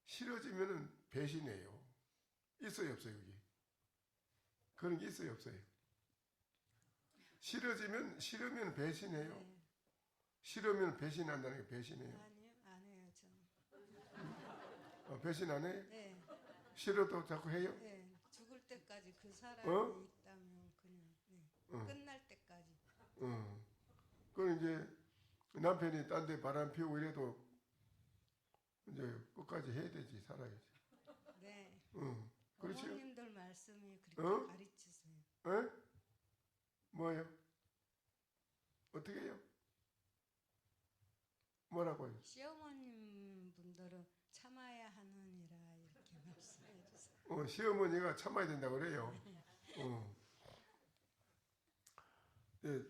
싫어지면은 배신해요. 있어요, 없어요, 여기? 그런 게 있어요, 없어요? 싫으면 배신해요. 네. 싫으면 배신한다는 게 배신해요. 아니요, 안 해요, 저는. 배신 안 해요? 네. 싫어도 자꾸 해요? 네. 죽을 때까지 그 사람이 있다면 그냥 끝날 때까지. 그럼 이제 남편이 딴 데 바람 피우고 이래도 이제 끝까지 해야 되지, 살아야지. 네. 그렇죠? 어머님들 말씀이 그렇게 가르치세요. 에? 뭐예요? 어떻게 해요? 뭐라고요? 시어머님 분들은 참아야 하느니라 이렇게 말씀해 주세요. 시어머니가 참아야 된다고 그래요. 예,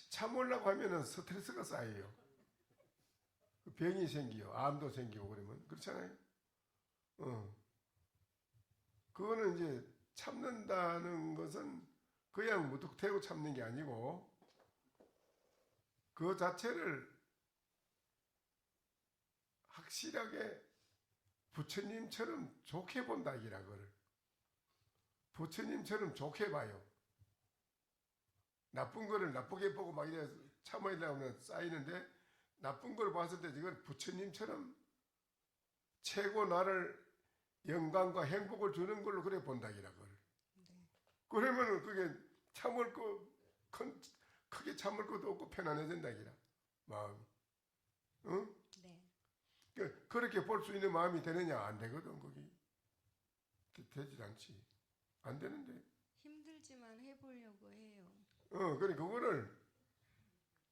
참으려고 하면은 스트레스가 쌓여요. 병이 생기요. 암도 생기고 그러면. 그렇잖아요. 그거는 이제 참는다는 것은 그냥 무턱대고 참는 게 아니고 그 자체를 확실하게 부처님처럼 좋게 본다, 이라고를. 부처님처럼 좋게 봐요. 나쁜 거를 나쁘게 보고 막 이래 참으려고 하면 쌓이는데, 나쁜 걸 봤을 때 이걸 부처님처럼 최고 나를 영광과 행복을 주는 걸로 그래 본다, 이라고를. 네. 그러면은 그게 크게 참을 것도 없고 편안해진다, 이라 마음이. 응? 네. 그렇게 볼 수 있는 마음이 되느냐? 안 되거든. 거기 되질 않지. 안 되는데. 힘들지만 해보려고 해요. 그래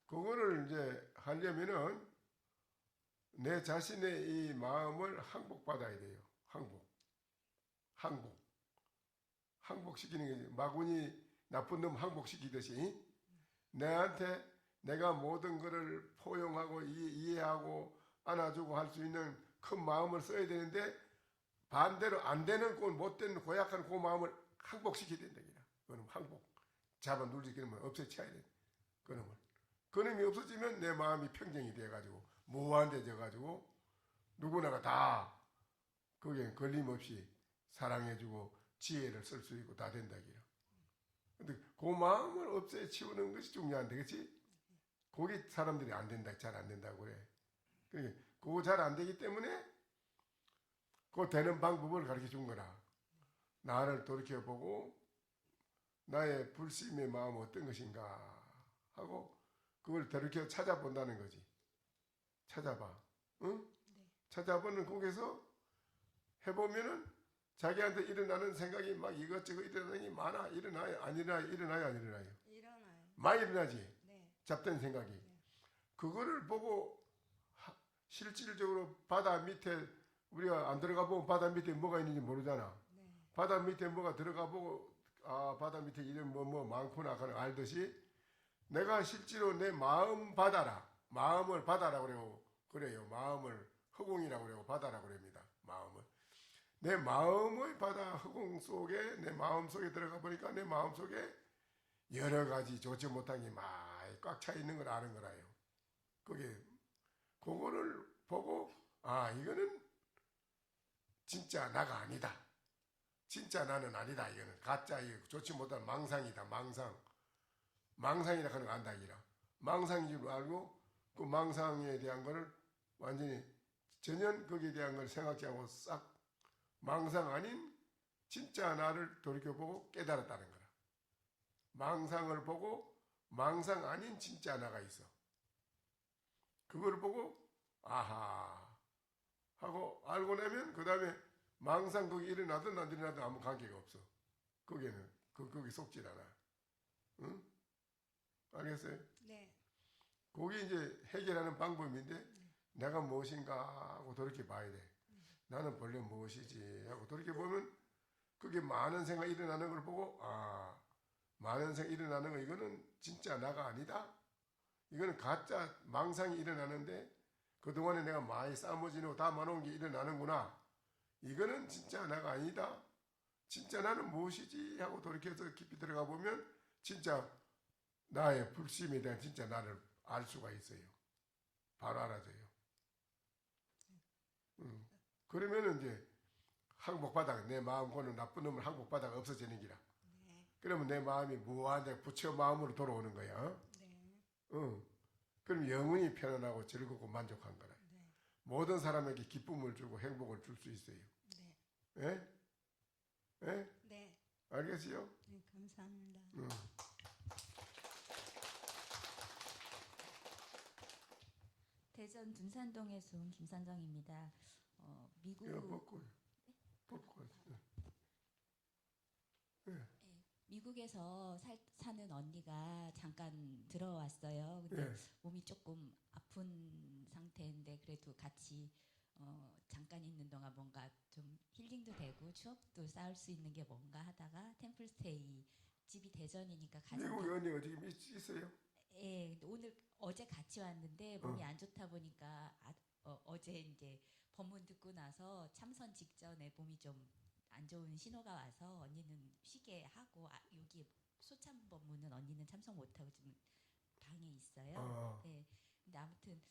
그거를 이제 하려면은 내 자신의 이 마음을 항복받아야 돼요. 항복시키는 거지. 마구니 나쁜 놈 항복시키듯이 내한테 내가 모든 것을 포용하고 이해하고 안아주고 할 수 있는 큰 마음을 써야 되는데 반대로 안 되는 그 못된 고약한 그 마음을 항복시켜야 된다. 그놈 항복 잡아 눌지 그러면 없애쳐야 돼. 그놈이 없어지면 내 마음이 평정이 돼가지고 무한대져가지고 누구나가 다 거기에 걸림없이 사랑해주고 지혜를 쓸 수 있고 다 된다. 근데 그 마음을 없애치우는 것이 중요한데, 그렇지? 거기 사람들이 안 된다, 잘 안 된다고 그래. 그거 잘 안 되기 때문에 그 되는 방법을 가르쳐 준 거라. 나를 돌이켜보고 나의 불심의 마음은 어떤 것인가 하고 그걸 돌이켜 찾아본다는 거지. 찾아봐. 응? 네. 찾아보는 거기서 해보면은 자기한테 일어나는 생각이 막 이것저것 일어나는 게 많아. 일어나요? 안 일어나요? 일어나요? 안 일어나요? 일어나요. 많이 일어나지? 네. 잡된 생각이. 네. 그거를 보고 실질적으로 바다 밑에 우리가 안 들어가 보면 바다 밑에 뭐가 있는지 모르잖아. 네. 바다 밑에 뭐가 들어가 보고 바다 밑에 이런 뭐 많구나 하는 알듯이 내가 실제로 내 마음 바다라. 마음을 바다라고 그래요. 마음을 허공이라고 그래요. 바다라고 그럽니다. 마음을. 내 마음의 바다 허공 속에 내 마음 속에 들어가 보니까 내 마음 속에 여러 가지 좋지 못한 게 많이 꽉 차 있는 걸 아는 거라요. 그거를 보고 이거는 진짜 나가 아니다. 진짜 나는 아니다. 이거는 가짜 좋지 못한 망상이다. 망상이라 하는 거 안다. 망상인 줄 알고 그 망상에 대한 거를 완전히 전혀 거기에 대한 걸 생각지 않고 싹 망상 아닌 진짜 나를 돌이켜보고 깨달았다는 거라. 망상을 보고 망상 아닌 진짜 나가 있어. 그걸 보고 아하 하고 알고 나면 그 다음에 망상 거기 일어나든 안 일어나든 아무 관계가 없어. 거기에는 거기 속질 않아. 응? 알겠어요? 네. 그게 이제 해결하는 방법인데 내가 무엇인가 하고 돌이켜 봐야 돼. 나는 본래 무엇이지 하고 돌이켜 보면 그게 많은 생각이 일어나는 걸 보고 많은 생각이 일어나는 거 이거는 진짜 나가 아니다. 이거는 가짜 망상이 일어나는데 그동안에 내가 많이 싸머지고 다 많은 게 일어나는구나. 이거는 진짜 나가 아니다. 진짜 나는 무엇이지 하고 돌이켜서 깊이 들어가 보면 진짜 나의 불심에 대한 진짜 나를 알 수가 있어요. 바로 알아져요. 그러면은 이제 항복바다가 내 마음 고는 나쁜 놈을 항복바다가 없어지는 기라. 네. 그러면 내 마음이 무한대 부처 마음으로 돌아오는 거야. 네. 그럼 영원히 편안하고 즐겁고 만족한 거라. 네. 모든 사람에게 기쁨을 주고 행복을 줄 수 있어요. 네. 예? 예? 네. 알겠어요? 네. 감사합니다. 대전 둔산동에서 온 김산정입니다. 미국 이거 벗고. 미국에서 사는 언니가 잠깐 들어왔어요. 근데 예. 몸이 조금 아픈 상태인데 그래도 같이 잠깐 있는 동안 뭔가 좀 힐링도 되고 추억도 쌓을 수 있는 게 뭔가 하다가 템플스테이 집이 대전이니까 미국 가장 언니 어디 있어요? 예, 어제 같이 왔는데 몸이 안 좋다 보니까 어제 이제 법문 듣고 나서 참선 직전에 몸이 좀 안 좋은 신호가 와서 언니는 쉬게 하고 여기 소참 법문은 언니는 참석 못하고 지금 방에 있어요. 네, 근데 아무튼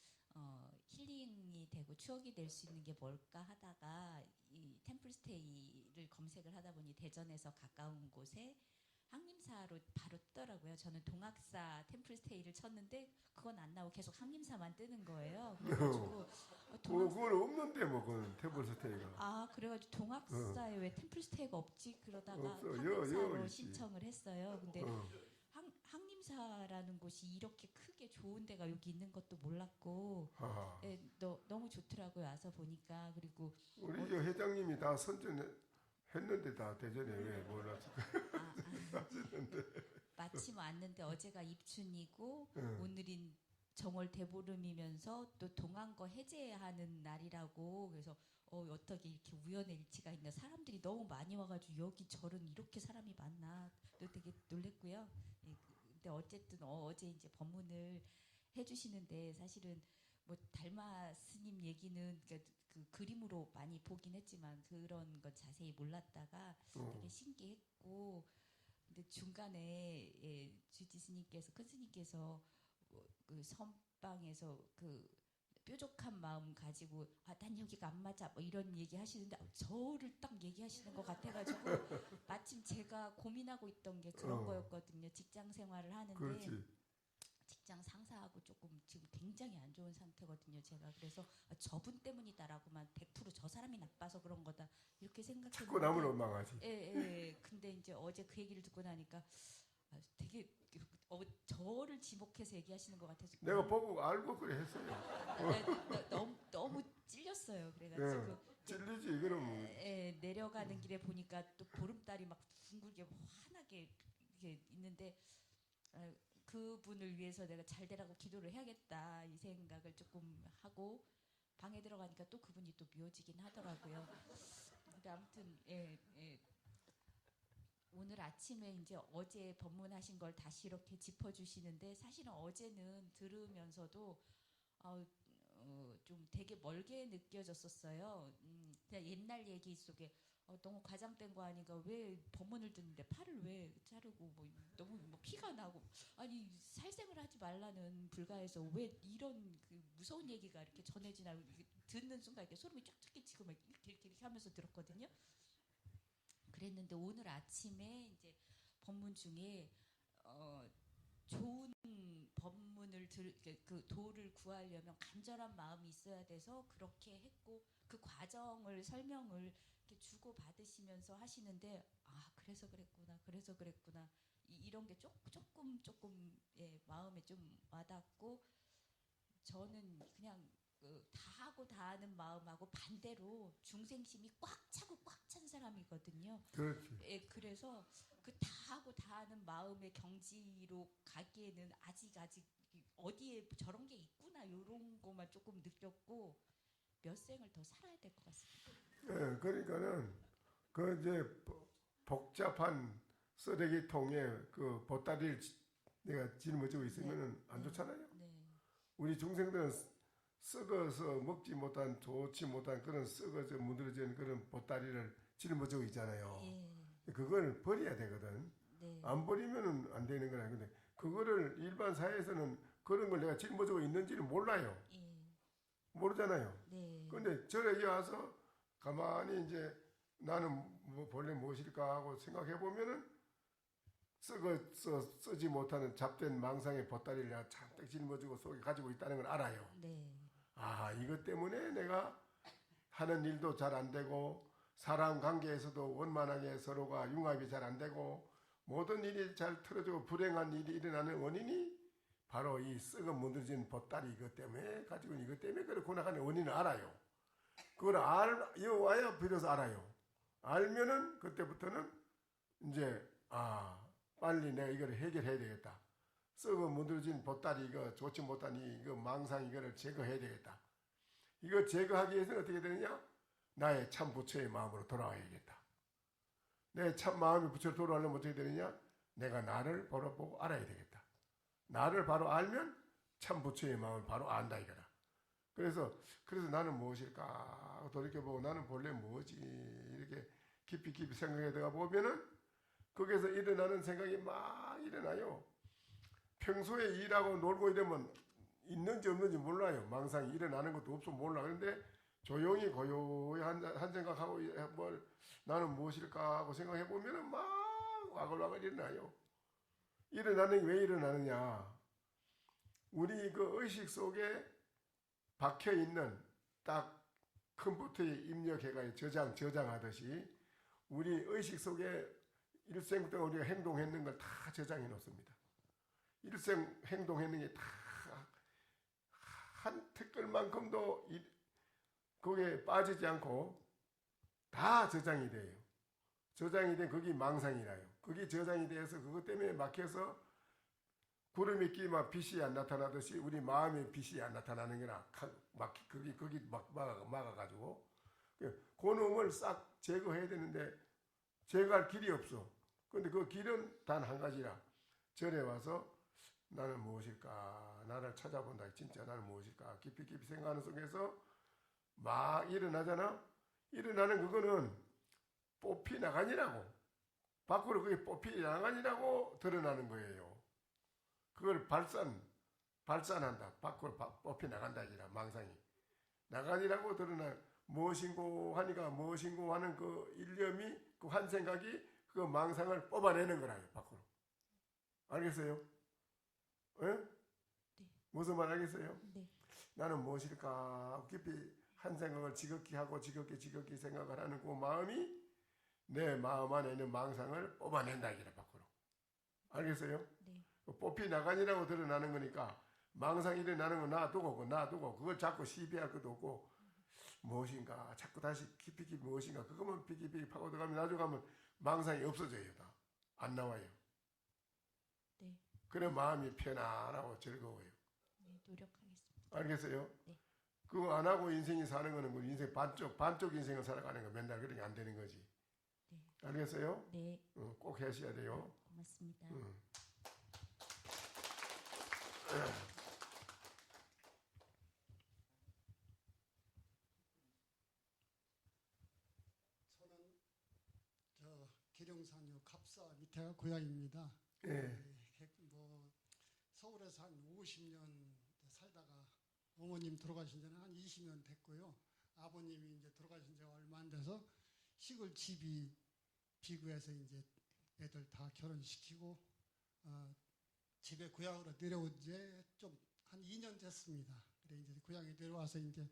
힐링이 되고 추억이 될 수 있는 게 뭘까 하다가 이 템플스테이를 검색을 하다 보니 대전에서 가까운 곳에 항림사로 바로 뜨더라고요. 저는 동학사 템플스테이를 쳤는데 그건 안 나오고 계속 항림사만 뜨는 거예요. 그래가지고 그건 없는데 뭐 그건 템플스테이가. 그래가지고 동학사에 왜 템플스테이가 없지 그러다가 없어. 항림사로 있지. 신청을 했어요. 근데 항림사라는 곳이 곳이 이렇게 크게 좋은 데가 여기 있는 것도 몰랐고 아, 예, 너무 좋더라고요. 와서 보니까. 그리고 우리 저 회장님이 다 선전했는데 다 대전에 왜 몰랐을까? 마침 왔는데 어제가 입춘이고 응. 오늘인 정월 대보름이면서 또 동안거 해제하는 날이라고 그래서 어떻게 이렇게 우연의 일치가 있나 사람들이 너무 많이 와가지고 여기 절은 이렇게 사람이 많나 또 되게 놀랬고요. 예, 근데 어쨌든 어제 이제 법문을 해주시는데 사실은 뭐 달마 스님 얘기는 그 그림으로 많이 보긴 했지만 그런 건 자세히 몰랐다가 되게 신기했고 근데 중간에 예, 주지 스님께서 큰 스님께서 그 선방에서 그 뾰족한 마음 가지고 난 여기가 안 맞아 뭐 이런 얘기 하시는데 저를 딱 얘기하시는 것 같아가지고 마침 제가 고민하고 있던 게 그런 거였거든요. 직장 생활을 하는데 그렇지. 직장 상사하고 조금 지금 굉장히 안 좋은 상태거든요. 제가 그래서 저분 때문이다라고만 100% 저 사람이 나빠서 그런 거다 이렇게 생각했는데 자꾸 남을 원망하지. 예. 근데 이제 어제 그 얘기를 듣고 나니까 되게 저를 지목해서 얘기하시는 것 같아서 내가 보고 알고 그래 했어요. 너무 찔렸어요. 그래가지고 찔리지 그럼. 내려가는 길에 보니까 또 보름달이 막 둥글게 환하게 이렇게 있는데 그분을 위해서 내가 잘 되라고 기도를 해야겠다 이 생각을 조금 하고 방에 들어가니까 또 그분이 또 미워지긴 하더라고요. 근데 아무튼 오늘 아침에 이제 어제 법문하신 걸 다시 이렇게 짚어주시는데 사실은 어제는 들으면서도 좀 되게 멀게 느껴졌었어요. 그냥 옛날 얘기 속에 너무 과장된 거 아닌가 왜 법문을 듣는데 팔을 왜 자르고 뭐 너무 뭐 피가 나고 아니 살생을 하지 말라는 불가에서 왜 이런 그 무서운 얘기가 이렇게 전해지나 듣는 순간 이렇게 소름이 쫙쫙 끼치고 막 이렇게 하면서 들었거든요. 그랬는데 오늘 아침에 이제 법문 중에 좋은 법문을 그 도를 구하려면 간절한 마음이 있어야 돼서 그렇게 했고 그 과정을 설명을 이렇게 주고 받으시면서 하시는데 그래서 그랬구나 이런 게 조금 마음에 좀 와닿고 저는 그냥 다 하고 다 하는 마음하고 반대로 중생심이 꽉 차고 꽉 찬 사람이거든요. 그렇지. 예, 그래서 그 다 하고 다 하는 마음의 경지로 가기에는 아직 어디에 저런 게 있구나 이런 거만 조금 느꼈고 몇 생을 더 살아야 될 것 같습니다. 예, 그러니까는 그 이제 복잡한 쓰레기통에 그 보따리를 내가 짊어지고 있으면은 안 좋잖아요. 네. 우리 중생들은 썩어서 먹지 못한 좋지 못한 그런 썩어져 무드러진 그런 보따리를 짊어지고 있잖아요. 예. 그걸 버려야 되거든. 네. 안 버리면은 안 되는 거야. 근데 그거를 일반 사회에서는 그런 걸 내가 짊어지고 있는지를 몰라요. 예. 모르잖아요. 네. 근데 절에 와서 가만히 이제 나는 뭐 본래 무엇일까 하고 생각해 보면은 쓰지 못하는 잡된 망상의 보따리를 내가 잔뜩 짊어지고 속에 가지고 있다는 걸 알아요. 네. 이것 때문에 내가 하는 일도 잘 안 되고 사람 관계에서도 원만하게 서로가 융합이 잘 안 되고 모든 일이 잘 틀어지고 불행한 일이 일어나는 원인이 바로 이 썩어 무너진 보따리 이것 때문에 가지고 이것 때문에 그렇구나 하는 원인을 알아요. 그걸 와야 비로소 알아요. 알면은 그때부터는 이제 빨리 내가 이걸 해결해야 되겠다. 썩어 무너진 보따리 이거 좋지 못한 이거 망상 이거를 제거해야 되겠다. 이거 제거하기 위해서는 어떻게 되느냐? 나의 참 부처의 마음으로 돌아와야겠다. 내 참 마음이 부처로 돌아오려면 어떻게 되느냐? 내가 나를 바로 보고 알아야 되겠다. 나를 바로 알면 참 부처의 마음을 바로 안다 이거다. 그래서 나는 무엇일까 돌이켜보고 나는 본래 뭐지 이렇게 깊이 생각해 들어가 보면은 거기에서 일어나는 생각이 막 일어나요. 평소에 일하고 놀고 이러면 있는지 없는지 몰라요. 망상이 일어나는 것도 없어 몰라. 그런데 조용히 고요히 한 생각하고 뭘 나는 무엇일까 하고 생각해 보면은 막 와글와글 일어나요. 일어나는 게 왜 일어나느냐? 우리 그 의식 속에 박혀 있는 딱 컴퓨터에 입력해가 저장하듯이 우리 의식 속에 일생 동안 우리가 행동했는 걸 다 저장해 놓습니다. 일생 행동했는 게 다 한 태끌만큼도 거기에 빠지지 않고 다 저장이 돼요. 저장이 된 거기 망상이라요. 거기 저장이 돼서 그것 때문에 막혀서 구름이 끼면 빛이 안 나타나듯이 우리 마음의 빛이 안 나타나는 거나 거기 막아가지고 그 놈을 싹 제거해야 되는데 제거할 길이 없어. 근데 그 길은 단 한 가지라. 절에 와서 나는 무엇일까? 나를 찾아본다. 진짜 나는 무엇일까? 깊이 생각하는 속에서 막 일어나잖아. 일어나는 그거는 뽑히 나가니라고. 밖으로 그게 뽑히 나가니라고 드러나는 거예요. 그걸 발산한다. 밖으로 뽑히 나간다. 이라 망상이. 나가니라고 드러나. 무엇인고 하니까 무엇인고 하는 그 일념이 그 한 생각이 그 망상을 뽑아내는 거라요. 밖으로. 알겠어요? 예? 네. 무슨 말 알겠어요? 네. 나는 무엇일까? 깊이 한 생각을 지극히 하고 지극히 생각을 하는 그 마음이 내 마음 안에 있는 망상을 뽑아낸다. 이라 밖으로. 알겠어요? 네. 뽑히 나가니라고 드러나는 거니까 망상이 일어나는 거 놔두고 그걸 자꾸 시비할 것도 없고 무엇인가 자꾸 다시 깊이 무엇인가 그것만 깊이 파고 들어가면 나중에 가면 망상이 없어져요. 다 안 나와요. 네. 그래 마음이 편안하고 즐거워요. 네, 노력하겠습니다. 알겠어요? 네. 그거 안 하고 인생이 사는 거는 그 인생 반쪽 인생을 살아가는 거 맨날 그렇게 안 되는 거지. 네. 알겠어요? 네, 꼭 하셔야 돼요. 고맙습니다. 저는 기룡산요 갑사 밑에가 고향입니다. 예. 뭐 서울에서 한 50년 살다가 어머님 돌아가신 지는 한 20년 됐고요. 아버님이 이제 돌아가신 지가 얼마 안 돼서 시골 집이 비구해서 이제 애들 다 결혼시키고 집에 고향으로 내려온 지 좀 한 2년 됐습니다. 그래 이제 고향에 내려와서 이제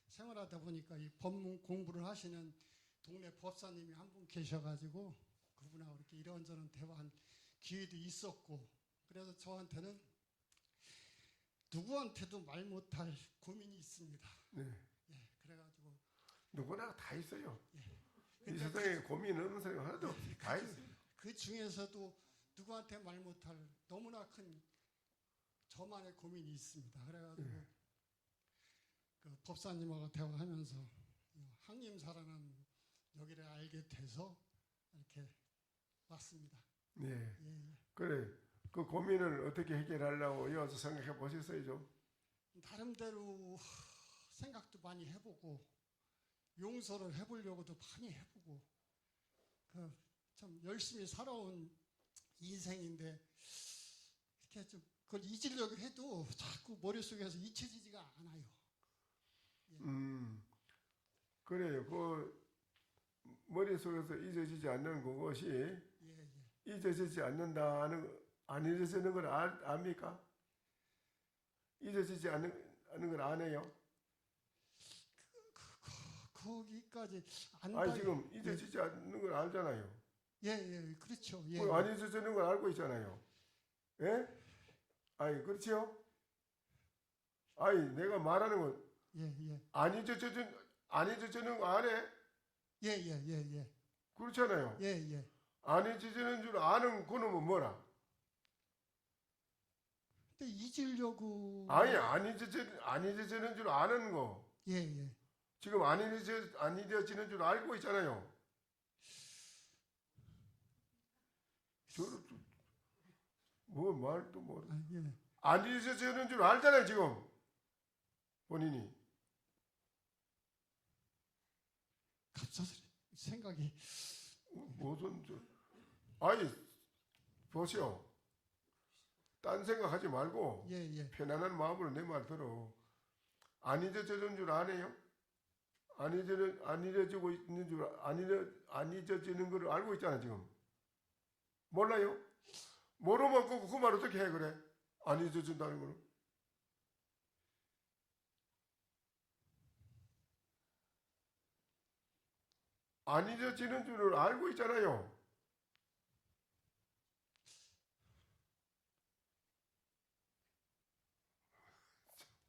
생활하다 보니까 이 법문 공부를 하시는 동네 법사님이 한 분 계셔가지고 그분하고 이렇게 이런저런 대화한 기회도 있었고 그래서 저한테는 누구한테도 말 못할 고민이 있습니다. 네. 예, 그래가지고 누구나 다 있어요. 예. 이 세상에 고민 없는 사람이 하나도 없어요. 다 있어요. 그 중에서도 누구한테 말 못할 너무나 큰 저만의 고민이 있습니다. 그래가지고 그 법사님하고 대화하면서 항림사라는 여기를 알게 돼서 이렇게 왔습니다. 네. 예. 그래. 그 고민을 어떻게 해결하려고 이어서 생각해 보셨어요, 좀? 나름대로 생각도 많이 해보고 용서를 해보려고도 많이 해보고 참 열심히 살아온 인생인데 이렇게 좀 그걸 잊으려고 해도 자꾸 머릿속에서 잊혀지지가 않아요. 그래요. 그 머릿속에서 잊어지지 않는 그것이 잊어지지 않는다는 안 잊어지는 걸 압니까? 잊어지지 않는 걸 아네요. 거기까지 아니 지금 잊어지지 않는 걸 알잖아요. 예, 그렇죠. 예. 안 잊어지는 걸 알고 있잖아요. 예? 아니 그렇지요? 아니 내가 말하는 건 안 잊어지는 거 안 해? 예. 그렇잖아요. 예. 안 잊어지는 줄 아는 그놈은 뭐라? 근데 잊으려고 아니 안 잊어지는 줄 아는 거. 예. 지금 안 잊어지는 줄 알고 있잖아요. 뭐 말도 모르. 안 잊어지는 줄 알잖아요 지금 본인이. 갑자기 생각이 무슨 아니 보시오. 딴 생각하지 말고 편안한 마음으로 내 말 들어. 안 잊어지는 줄 아네요? 안 잊어지고 있는 줄 안 잊어지는 걸 알고 있잖아 지금. 몰라요? 모르면 그 말 어떻게 해 그래? 안 잊어진다는 거는. 안 잊어지는 줄을 알고 있잖아요.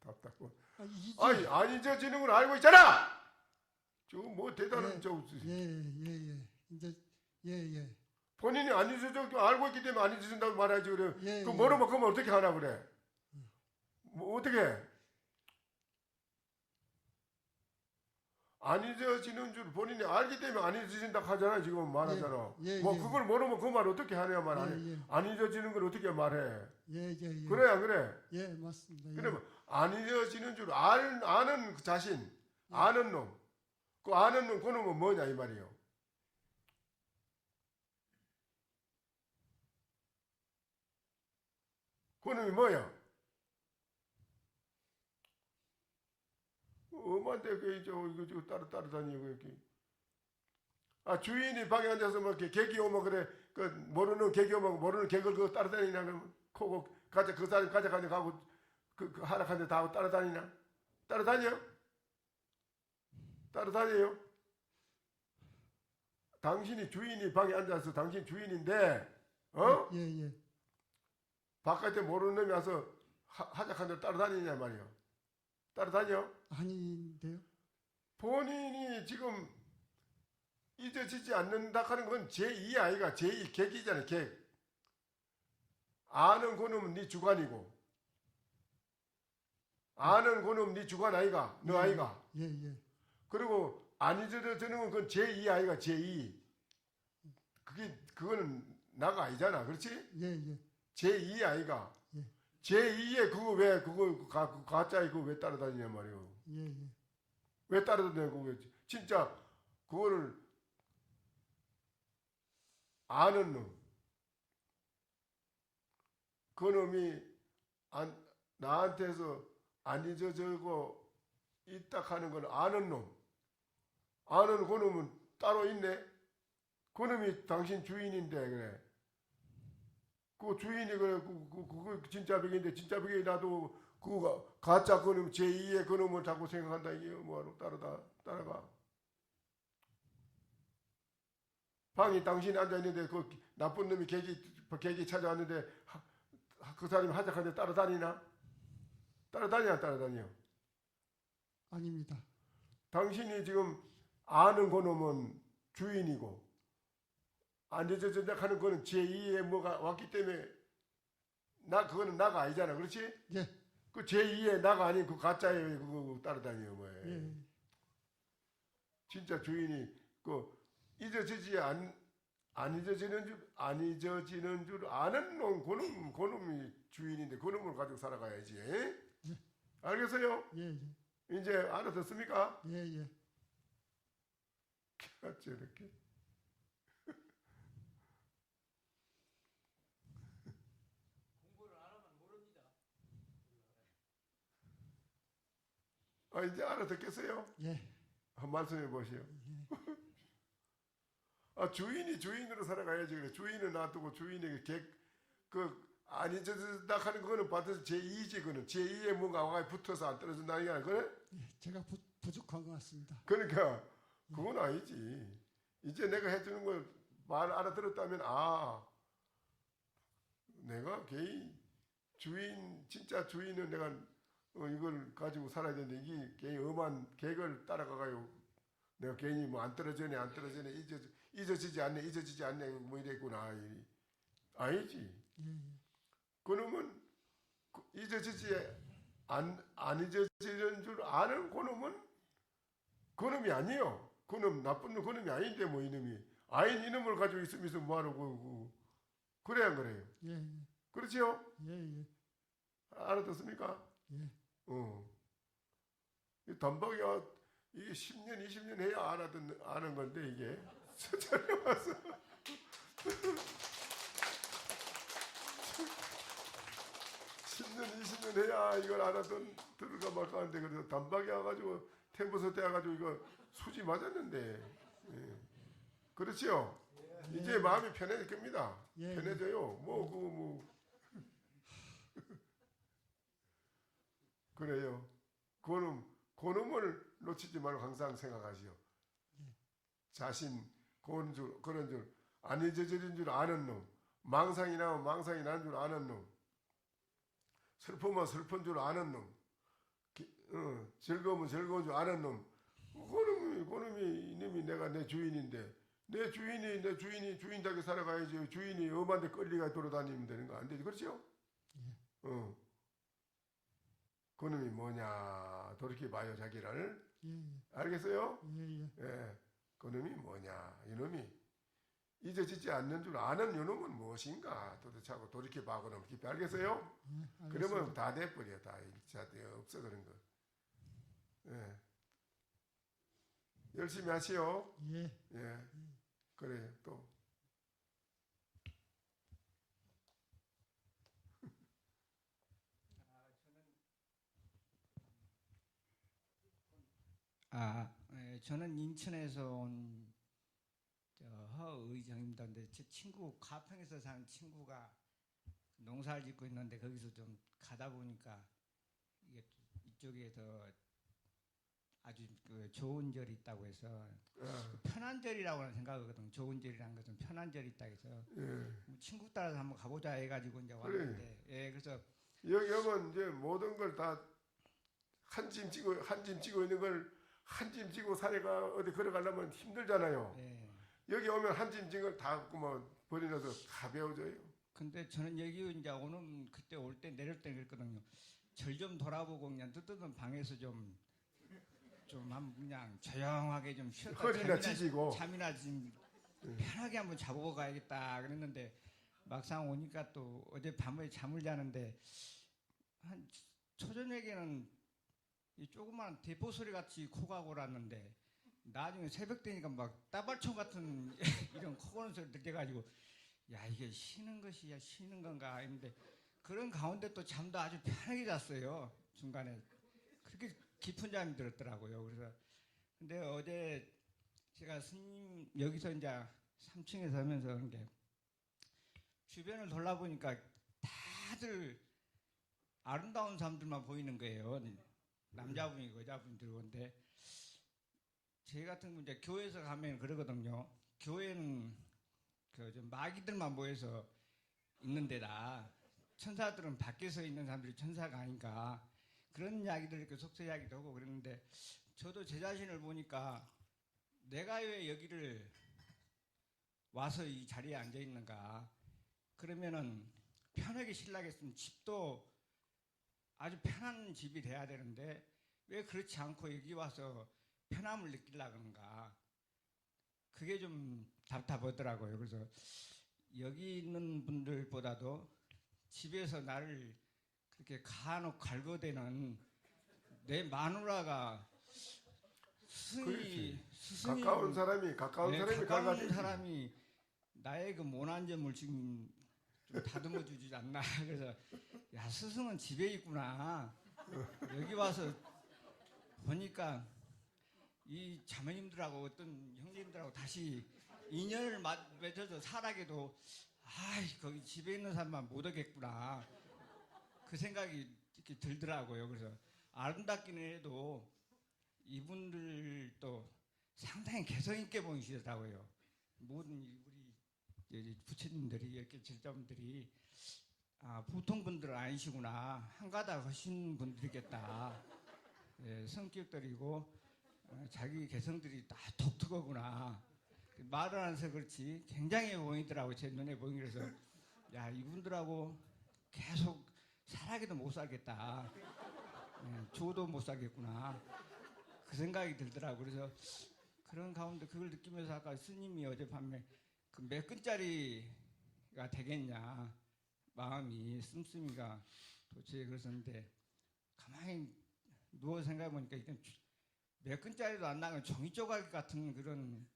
답답해. 이제 아니 안 잊어지는 걸 알고 있잖아. 저 뭐 대단한 예. 저 예. 이제 예. 본인이 안 잊어져 알고 있기 때문에 안 잊어진다고 말하지 그래. 예. 그 모르면 그러면 어떻게 하나 그래? 뭐 어떻게? 안 잊어지는 줄 본인이 알기 때문에 안 잊어진다 하잖아 지금 말하잖아. 예, 뭐 예. 그걸 모르면 그 말 어떻게 하냐 말 안 해. 예. 안 잊어지는 걸 어떻게 말해? 예. 그래 안 그래? 예, 맞습니다. 예. 그러면 안 잊어지는 줄 아는 그 자신, 아는 놈, 그 아는 놈, 그 놈은 뭐냐 이 말이에요. 그 놈이 뭐야? 엄한테 이거 따라다니고 이렇게. 아 주인이 방에 앉아서 뭐 이렇게 개기 오면 그래 그 모르는 개기 오면 모르는 개걸 그거 따라다니냐 그러면 코고 가자 그 사람 가져가냐 가고 그 하락한데 다 따라다니냐? 따라다녀요? 당신이 주인이 방에 앉아서 당신 주인인데 예. 바깥에 모르는 놈이 와서 하작한데 따라다니냐 말이요. 따라다녀? 아닌데요. 본인이 지금 잊어지지 않는다 하는 건 제2 아이가 제2 객이잖아요. 객. 아는 그놈은 네 주관이고 아는 그놈 네 주관 아이가 너 아이가. 예. 그리고 안 잊어지는 건 그건 제2 아이가 제2. 그거는 나가 아니잖아. 그렇지? 예. 제2 아이가. 예. 제2의 그거 가짜에 그거 왜 따라다니냐 말이요. 예. 왜 따라다니고 왜 진짜 그거를 아는 놈. 그 놈이 나한테서 안 잊어지고 있다 하는 걸 아는 놈. 아는 그 놈은 따로 있네. 그 놈이 당신 주인인데 그래. 그 주인이 그래 그거 진짜 벽인데 진짜 벽에 나도 그거 가짜 그놈 제2의 그놈을 자꾸 생각한다 이게 뭐하러 따라가. 방이 당신이 앉아 있는데 그 나쁜 놈이 객이 찾아왔는데 그 사람이 하작하는데 따라다니나? 따라다녀. 아닙니다. 당신이 지금 아는 그놈은 주인이고 안 잊어진다 하는 거는 제2의 뭐가 왔기 때문에 그거는 나가 아니잖아. 그렇지? 예. 그 제2의 나가 아닌 그 가짜에 그거 따라다녀요. 뭐예요. 예. 진짜 주인이 그 잊어지지 안 잊어지는 줄 아는 놈 그놈이 주인인데 그놈을 가지고 살아가야지. 알겠어요? 예. 이제 알아듣습니까? 예. 저렇게. 이제 알아듣겠어요? 예. 한 말씀해 보시오. 주인이 주인으로 살아가야지 그래. 주인을 놔두고 주인에게 안 잊어진다 하는 거는 받아서 제2지 그는 제2의 뭔가 와가 붙어서 안 떨어진다는 게 아니라 그래? 예. 제가 부족한 것 같습니다. 그러니까 그건 아니지. 이제 내가 해주는 걸 말 알아들었다면 내가 개인 주인 진짜 주인은 내가 이걸 가지고 살아야 되는데 이게 괜히 엄한 객을 따라가가요. 내가 괜히 뭐 안 떨어지네 잊어지지 않네 뭐 이랬구나. 아니지. 그놈은 잊어지지 안 잊어지는 줄 아는 그놈은 그놈이 아니에요. 그놈 나쁜 놈 그놈이 아닌데 뭐 이놈이 아닌 이놈을 가지고 있으면서 뭐하러 그래야 안 그래요. 예. 그렇지요? 예. 알아듣습니까? 예. 이 단박이야 이게 10년 20년 해야 아는 건데 이게 서천에 와서 10년 20년 해야 이걸 들을까 말까 하는데 그래서 단박이 와가지고 템버서 떼어가지고 이거 수지 맞았는데 그렇지요? 이제 마음이 편해질 겁니다. 예. 편해져요. 그래요. 그놈을 놓치지 말고 항상 생각하시오. 자신 그런 줄 안 잊어지는 줄 아는 놈, 망상이 나면 망상이 나는 줄 아는 놈, 슬프면 슬픈 줄 아는 놈, 즐거우면 즐거운 줄 아는 놈. 그놈이 이놈이 내가 내 주인인데 내 주인이 주인답게 살아가야지. 주인이 엄한데 끌리가 돌아다니면 되는 거 안 되지. 그렇죠? 그놈이 뭐냐 돌이켜봐요 자기를. 알겠어요? 예. 그놈이 뭐냐 이놈이 잊어지지 않는 줄 아는 이놈은 무엇인가 도대체 하고 돌이켜봐 그놈 깊이 알겠어요? 그러면 다 돼버려. 다 일차 없어 그런 거. 예. 열심히 하시오. 예. 그래 또. 저는 인천에서 온 허의정입니다. 근데 제 친구 가평에서 사는 친구가 농사를 짓고 있는데 거기서 좀 가다 보니까 이게 이쪽에서 아주 그 좋은 절이 있다고 해서 편한 절이라고는 생각하거든. 좋은 절이라는 것은 편한 절이 있다 해서 친구 따라서 한번 가보자 해가지고 이제 왔는데 그래서 여기는 이제 모든 걸 다 한 짐 지고 있는 걸 한 짐 지고 산에가 어디 걸어가려면 힘들잖아요. 여기 오면 한 짐 지고 다 그만 버리면서 가벼워져요. 근데 저는 여기 이제 오는 그때 올 때 내릴 때 그랬거든요. 절 좀 돌아보고 그냥 뜨뜻한 방에서 좀 한 그냥 조용하게 좀 쉬었다 허리나 지지고 잠이나 좀 편하게 한번 자보고 가야겠다 그랬는데 막상 오니까 또 어제 밤에 잠을 자는데 한 초저녁에는 이 조그만 대포 소리 같이 코가 골았는데 나중에 새벽 되니까 막 따발총 같은 이런 코 고는 소리 느껴가지고 야 이게 쉬는 것이야 쉬는 건가 했는데 그런 가운데 또 잠도 아주 편하게 잤어요. 중간에 그렇게 깊은 잠이 들었더라고요. 그래서 근데 어제 제가 스님 여기서 이제 3층에 서면서 그런 게 주변을 돌아보니까 다들 아름다운 사람들만 보이는 거예요. 남자분이고 여자분들이. 근데 제 같은 분 이제 교회에서 가면 그러거든요. 교회는 그 좀 마귀들만 모여서 있는 데다 천사들은 밖에서 있는 사람들이 천사가 아닌가 그런 이야기들 이렇게 속세 이야기도 하고 그랬는데 저도 제 자신을 보니까 내가 왜 여기를 와서 이 자리에 앉아 있는가. 그러면은 편하게 쉬려겠으면 집도 아주 편한 집이 돼야 되는데 왜 그렇지 않고 여기 와서 편함을 느끼려고 하는가. 그게 좀 답답하더라고요. 그래서 여기 있는 분들보다도 집에서 나를 그렇게 간혹 갈거대는 내 마누라가 스승이 가까운 사람이 가까운 사람이 나의 그 모난 점을 지금 좀 다듬어 주지 않나. 그래서 야 스승은 집에 있구나. 여기 와서 보니까 이 자매님들하고 어떤 형님들하고 다시 인연을 맺어서 살아게도 거기 집에 있는 사람만 못 오겠구나. 그 생각이 이렇게 들더라고요. 그래서 아름답기는 해도 이분들도 상당히 개성 있게 보이시더라고요. 모든 우리 부처님들이 이렇게 제자분들이 보통 분들은 아니시구나. 한가닥 하신 분들이겠다. 성격들이고 자기 개성들이 다 독특하구나. 말을 안 해서 그렇지 굉장히 보이더라고. 제 눈에 보이기. 그래서 야 이분들하고 계속 살아기도 못 살겠다. 줘도 못 살겠구나. 그 생각이 들더라고. 그래서 그런 가운데 그걸 느끼면서 아까 스님이 어젯밤에 그 몇 근짜리가 되겠냐 마음이 씀씀이가 도대체 그러셨는데 가만히 누워 생각해보니까 이건 몇 근짜리도 안 나면 종이 조각 같은 그런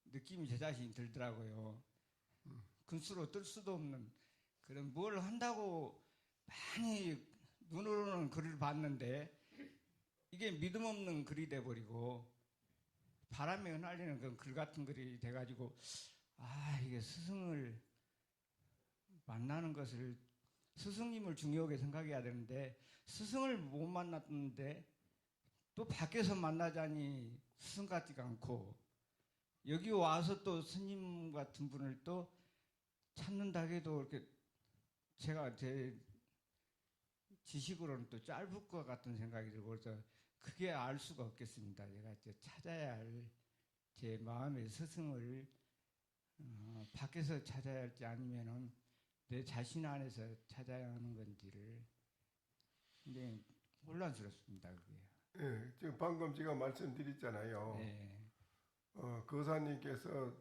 느낌이 제 자신이 들더라고요. 근수로 뜰 수도 없는 그런 뭘 한다고 많이 눈으로는 글을 봤는데 이게 믿음 없는 글이 돼버리고 바람에 흩날리는 그런 글 같은 글이 돼가지고 이게 스승을 만나는 것을 스승님을 중요하게 생각해야 되는데 스승을 못 만났는데 또 밖에서 만나자니 스승 같지가 않고 여기 와서 또 스님 같은 분을 또 찾는다 해도 이렇게 제가 제 지식으로는 또 짧을 것 같은 생각이 들고 그래서 그게 알 수가 없겠습니다. 제가 이제 찾아야 할 제 마음의 스승을 밖에서 찾아야 할지 아니면은 내 자신 안에서 찾아야 하는 건지를 굉장히 혼란스럽습니다. 그게. 예, 지금 방금 제가 말씀드렸잖아요. 예. 거사님께서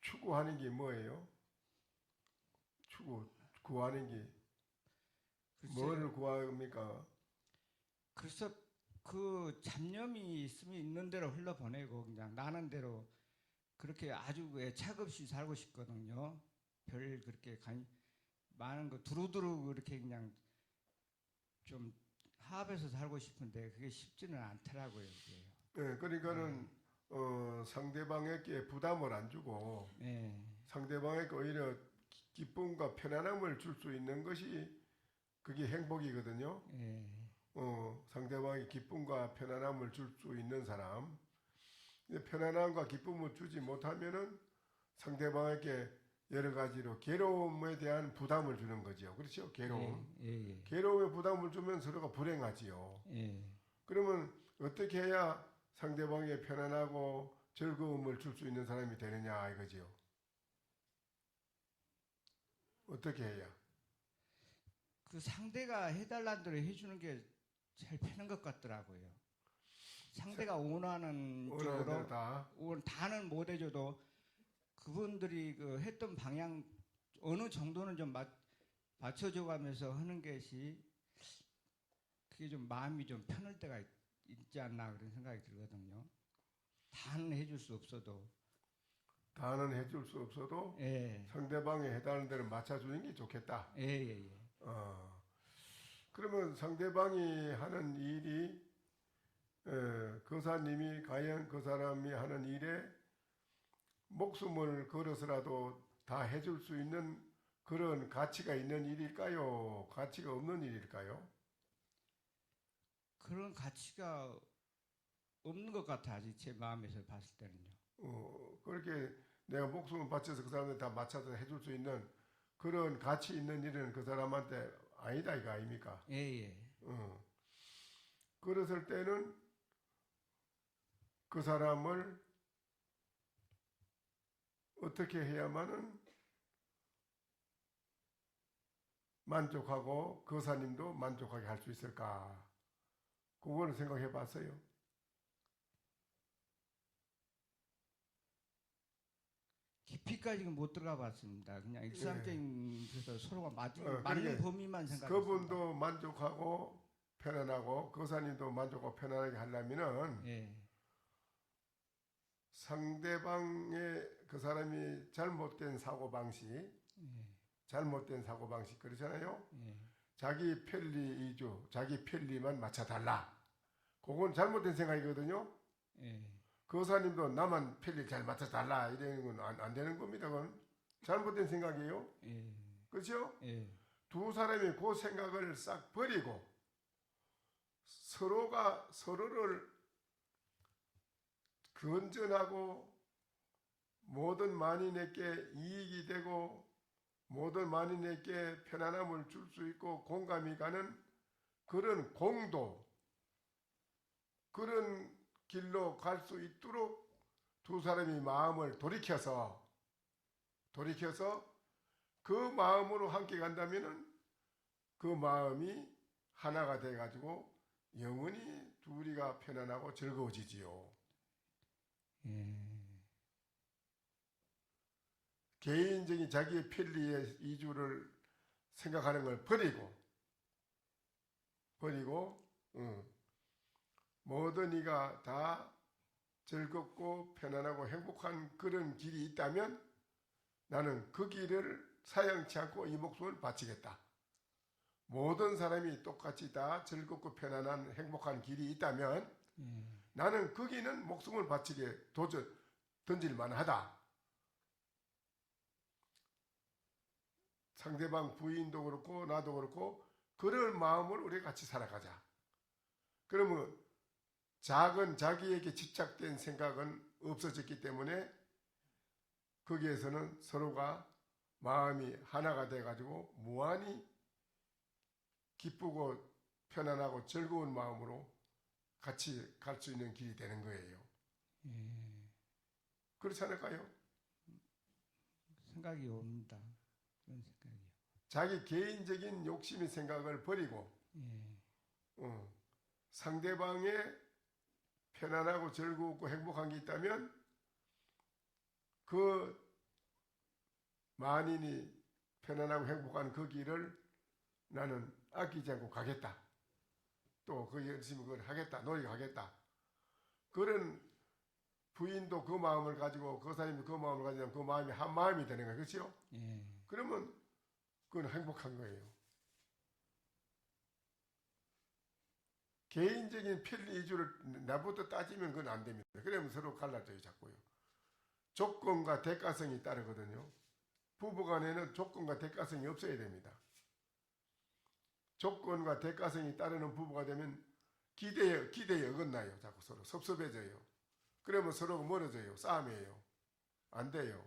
추구하는 게 뭐예요? 구하는 게 뭐를 구합니까? 그래서 그 잡념이 있으면 있는 대로 흘러보내고 그냥 나는 대로 그렇게 아주 애착 없이 살고 싶거든요. 별 그렇게 많은 거 두루두루 그렇게 그냥 좀 합해서 살고 싶은데 그게 쉽지는 않더라고요. 그게. 예, 그러니까는 상대방에게 부담을 안 주고 예. 상대방에게 오히려 기쁨과 편안함을 줄 수 있는 것이 그게 행복이거든요. 예. 상대방이 기쁨과 편안함을 줄 수 있는 사람. 근데 편안함과 기쁨을 주지 못하면은 상대방에게 여러 가지로 괴로움에 대한 부담을 주는 거죠. 그렇죠? 괴로움. 예. 괴로움에 부담을 주면 서로가 불행하지요. 예. 그러면 어떻게 해야 상대방에게 편안하고 즐거움을 줄 수 있는 사람이 되느냐 이거지요. 어떻게 해야? 그 상대가 해달라는 대로 해주는 게 제일 편한 것 같더라고요. 상대가 원하는 쪽으로 다는 못 해줘도 그분들이 그 했던 방향 어느 정도는 좀 맞춰줘가면서 하는 것이 그게 좀 마음이 좀 편할 때가 있지 않나 그런 생각이 들거든요. 다는 해줄 수 없어도. 다는 해줄 수 없어도 예. 상대방이 해달라는 대로 맞춰주는 게 좋겠다. 예. 그러면 상대방이 하는 일이 거사님이 과연 그 사람이 하는 일에 목숨을 걸어서라도 다 해줄 수 있는 그런 가치가 있는 일일까요? 가치가 없는 일일까요? 그런 가치가 없는 것 같아 아직 제 마음에서 봤을 때는요. 그렇게 내가 목숨을 바쳐서 그 사람들 다 맞춰서 해줄 수 있는 그런 가치 있는 일은 그 사람한테 아니다 이거 아닙니까? 예. 그랬을 때는 그 사람을 어떻게 해야만은 만족하고 거사님도 만족하게 할 수 있을까? 그거는 생각해 봤어요. 깊이까지는 못 들어가 봤습니다. 그냥 일상적인 그래서 서로가 맞는 그러니까 범위만 생각했습니다. 그분도 만족하고 편안하고 거사님도 만족하고 편안하게 하려면은 상대방의 그 사람이 잘못된 사고방식 그렇잖아요. 자기 편리 이주, 자기 편리만 맞춰달라. 그건 잘못된 생각이거든요. 거사님도 나만 편리 잘 맞춰달라 이러는 건 안 되는 겁니다. 그건 잘못된 생각이에요. 그렇죠? 두 사람이 그 생각을 싹 버리고 서로가 서로를 건전하고 모든 만인에게 이익이 되고 모든 만인에게 편안함을 줄 수 있고 공감이 가는 그런 공도 그런 길로 갈 수 있도록 두 사람이 마음을 돌이켜서 그 마음으로 함께 간다면은 그 마음이 하나가 돼 가지고 영원히 둘이가 편안하고 즐거워지지요. 개인적인 자기의 편리의 이주를 생각하는 걸 버리고 모든 이가 다 즐겁고 편안하고 행복한 그런 길이 있다면 나는 그 길을 사양치 않고 이 목숨을 바치겠다. 모든 사람이 똑같이 다 즐겁고 편안한 행복한 길이 있다면 나는 거기는 목숨을 바치게 던질 만하다. 상대방 부인도 그렇고 나도 그렇고 그럴 마음으로 우리 같이 살아가자. 그러면 작은 자기에게 집착된 생각은 없어졌기 때문에 거기에서는 서로가 마음이 하나가 돼가지고 무한히 기쁘고 편안하고 즐거운 마음으로 같이 갈 수 있는 길이 되는 거예요. 예, 그렇지 않을까요? 생각이 옵니다. 그런 생각이. 자기 개인적인 욕심의 생각을 버리고 예, 상대방의 편안하고 즐겁고 행복한 게 있다면 그 만인이 편안하고 행복한 그 길을 나는 아끼지 않고 가겠다. 또 그 열심히 그걸 하겠다. 노력하겠다. 그런 부인도 그 마음을 가지고 그 사람이 그 마음을 가지면 그 마음이 한 마음이 되는 거예요. 그렇죠? 예, 그러면 그건 행복한 거예요. 개인적인 편리 이주를 나부터 따지면 그건 안 됩니다. 그러면 서로 갈라져요, 자꾸요. 조건과 대가성이 따르거든요. 부부간에는 조건과 대가성이 없어야 됩니다. 조건과 대가성이 따르는 부부가 되면 기대에 어긋나요. 자꾸 서로 섭섭해져요. 그러면 서로가 멀어져요. 싸움이에요. 안 돼요.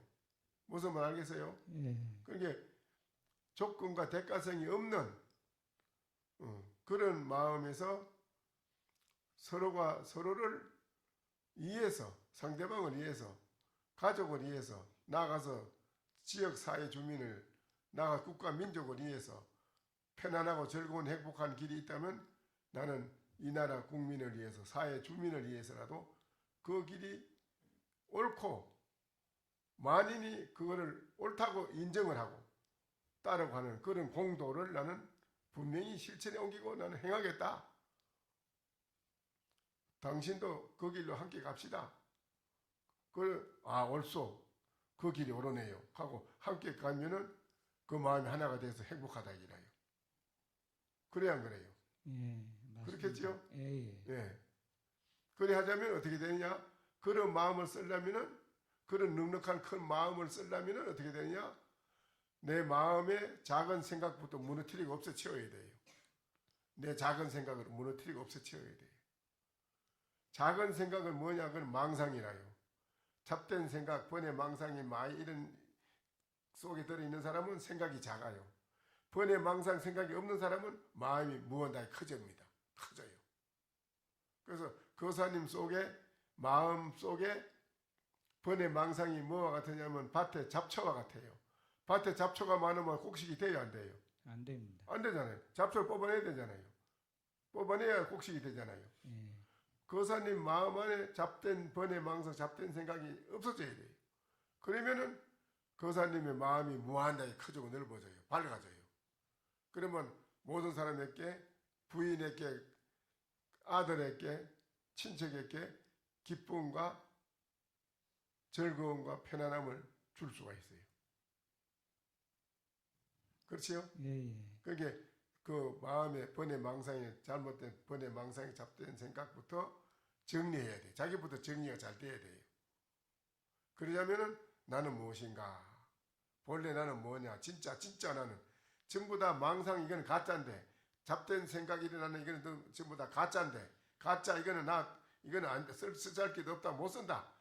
무슨 말 알겠어요? 예, 그러니까 조건과 대가성이 없는 그런 마음에서 서로가 서로를 위해서, 상대방을 위해서, 가족을 위해서, 나가서 지역 사회 주민을, 나가 국가 민족을 위해서 편안하고 즐거운 행복한 길이 있다면 나는 이 나라 국민을 위해서, 사회 주민을 위해서라도 그 길이 옳고 만인이 그거를 옳다고 인정을 하고 따라가는 그런 공도를 나는 분명히 실천에 옮기고 나는 행하겠다. 당신도 그 길로 함께 갑시다. 옳소. 그 길이 옳으네요. 하고 함께 가면은 그 마음이 하나가 돼서 행복하다 이라요. 그래야 안 그래요? 예, 맞습니다. 그렇겠죠? 예, 예. 예. 그래 하자면 어떻게 되느냐? 그런 마음을 쓰려면은, 그런 넉넉한 큰 마음을 쓰려면은 어떻게 되느냐? 내 마음의 작은 생각부터 무너뜨리고 없애치워야 돼요. 내 작은 생각을 무너뜨리고 없애치워야 돼요. 작은 생각은 뭐냐? 그건 망상이라요. 잡된 생각, 번뇌, 망상이 많이 이런 속에 들어있는 사람은 생각이 작아요. 번뇌, 망상 생각이 없는 사람은 마음이 무언가에 커집니다. 커져요. 그래서 거사님 속에, 마음 속에 번뇌, 망상이 뭐와 같으냐면 밭에 잡초와 같아요. 밭에 잡초가 많으면 곡식이 돼요, 안 돼요? 안 됩니다. 안 되잖아요. 잡초를 뽑아내야 되잖아요. 뽑아내야 곡식이 되잖아요. 예, 거사님 마음 안에 잡된 번뇌, 망상, 잡된 생각이 없어져야 돼요. 그러면은 거사님의 마음이 무한하게 커지고 넓어져요. 밝아져요. 그러면 모든 사람에게, 부인에게, 아들에게, 친척에게 기쁨과 즐거움과 편안함을 줄 수가 있어요. 그렇지요? 예, 예. 그게 그 마음의 번뇌 망상에, 잘못된 번뇌 망상에 잡된 생각부터 정리해야 돼. 자기부터 정리가 잘 돼야 돼요. 그러자면은 나는 무엇인가? 본래 나는 뭐냐? 진짜 나는 전부 다 망상, 이거는 가짜인데, 잡된 생각이 일어나는 이거는 전부 다 가짜인데, 가짜 이거는 이거는 쓸 게도 없다, 못 쓴다.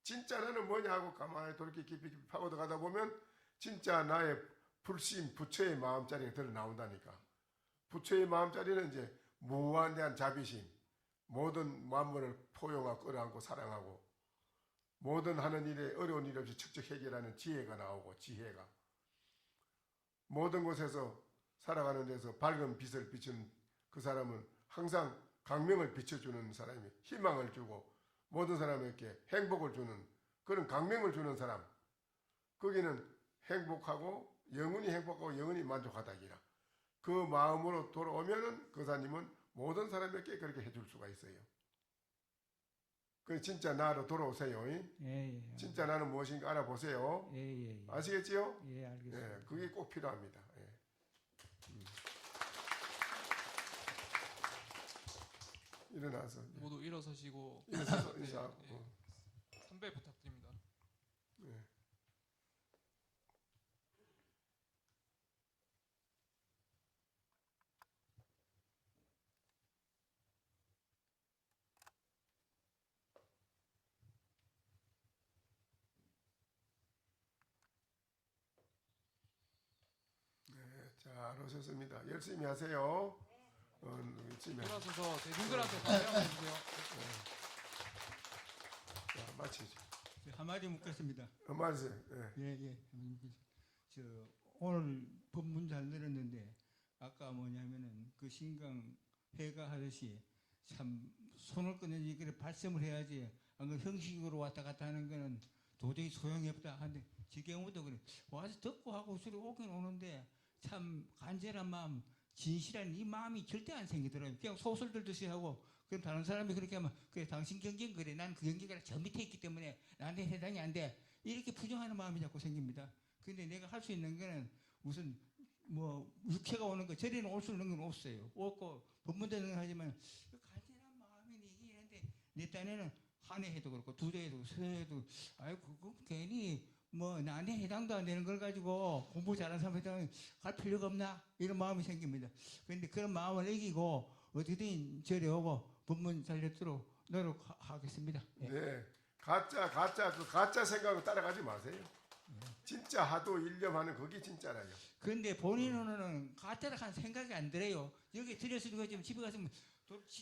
진짜 나는 뭐냐 하고 가만히 돌이켜 깊이 파고 들어가다 보면 진짜 나의 불신, 부처의 마음자리가 드러 나온다니까. 부처의 마음자리는 이제 무한대한 자비심, 모든 만물을 포용하고 끌어안고 사랑하고, 모든 하는 일에 어려운 일 없이 척척 해결하는 지혜가 나오고, 지혜가 모든 곳에서 살아가는 데서 밝은 빛을 비추는 그 사람은 항상 광명을 비춰주는 사람이, 희망을 주고 모든 사람에게 행복을 주는 그런 광명을 주는 사람, 거기는 행복하고 영원히 행복하고 영원히 만족하다기라. 그 마음으로 돌아오면은 거사님은 모든 사람에게 그렇게 해줄 수가 있어요. 그 진짜 나로 돌아오세요. 예, 예. 진짜 나는 무엇인가 알아보세요. 예, 예, 예. 아시겠지요? 예, 알겠습니다. 예, 그게 꼭 필요합니다. 예. 일어나서 이제. 모두 일어서시고 일어서서 네, 인사하고. 네. 선배 부탁드립니다. 예. 네, 잘 오셨습니다. 열심히 하세요. 이쯤에 일어서서 대중들한테 답변 한번 해주세요. 자, 마치죠. 한마디 묻겠습니다. 말씀. 예. 예. 저 오늘 법문 잘 들었는데 아까 뭐냐면은 그 신강 회가 하듯이 참 손을 끊는지 그래 발심을 해야지. 안 그 형식으로 왔다 갔다 하는 거는 도저히 소용이 없다. 하는데 제 경우도 그래. 와서 듣고 하고 소리 오긴 오는데 참 간절한 마음, 진실한 이 마음이 절대 안 생기더라고요. 그냥 소설 들듯이 하고 그럼 다른 사람이 그렇게 하면 그래 당신 경계는 그래. 난 그 경계가 저 밑에 있기 때문에 나한테 해당이 안 돼. 이렇게 부정하는 마음이 자꾸 생깁니다. 근데 내가 할 수 있는 거는 무슨 뭐 육체가 오는 거 저리는 올 수 있는 건 없어요. 없고 법문대는 하지만 그 간절한 마음이 얘기하는데 내 딴에는 한 해 해도 그렇고 두 해 해도 세 해 해도 아이고 그거 괜히 뭐 나한테 해당도 안 되는 걸 가지고 공부 잘하는 사람한테 갈 필요가 없나 이런 마음이 생깁니다. 그런데 그런 마음을 이기고 어떻게든 저리 오고 법문 살려도록 노력하겠습니다. 예. 네. 가짜 생각을 따라가지 마세요. 진짜 하도 일념하는 그게 진짜라요. 근데 본인은 가짜라 한 생각이 안 들어요. 여기 들였으니까 지금 집에 가서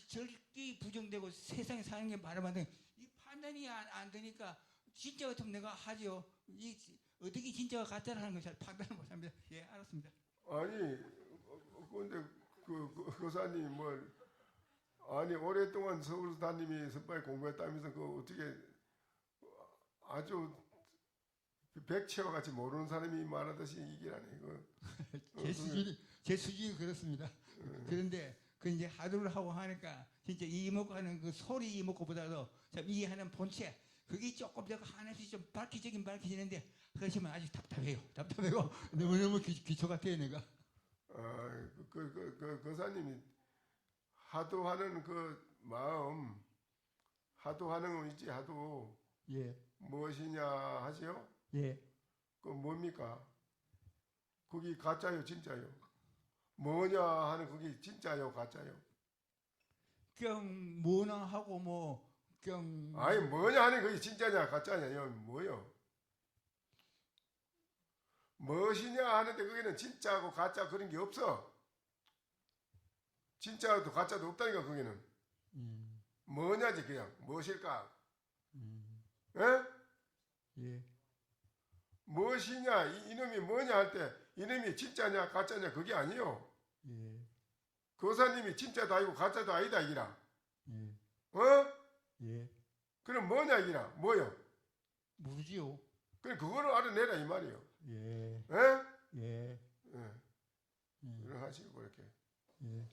절대 부정되고 세상에 사는 게 말하면 이 판단이 안 되니까 진짜 같으면 내가 하죠. 이 어떻게 진짜가 가짜라 하는 걸 잘 판단을 못합니다. 예, 알았습니다. 아니, 근데 그 교사님 뭐 아니 오랫동안 서울 담임이 선발 공부했다면서 그 어떻게 아주 백채와 같이 모르는 사람이 말하듯이 얘기하네. 제 수준이 그렇습니다. 그런데 그 이제 하도를 하고 하니까 진짜 이목구 하는 그 소리 이목구보다도 참 이해하는 본체 그게 조금 더 하나씩 좀 밝혀지는데 그러시면 아직 답답해요. 너무너무 기초 같아요 내가. 그 교사님이 하도 하는 그 마음, 하도 하는 거 있지 하도 예. 무엇이냐 하지요? 예. 그 뭡니까? 그게 가짜요, 진짜요? 뭐냐 하는 그게 진짜요, 가짜요? 그냥 뭐나 하고 뭐 그냥 아니 뭐냐 하는 그게 진짜냐, 가짜냐, 뭐요? 무엇이냐 하는데 거기는 진짜고 가짜 그런 게 없어. 진짜도 가짜도 없다니까 거기는. 뭐냐지 그냥 무엇일까? 예? 예. 무엇이냐 이놈이 뭐냐 할 때 이놈이 진짜냐 가짜냐 그게 아니요. 예. 교사님이 진짜도 아니고 가짜도 아니다 이기라. 예. 예. 그럼 뭐냐 이기라. 뭐요? 모르지요. 그래 그거를 알아내라 이 말이요. 예. 예? 예. 그럼 하시고 이렇게. 예.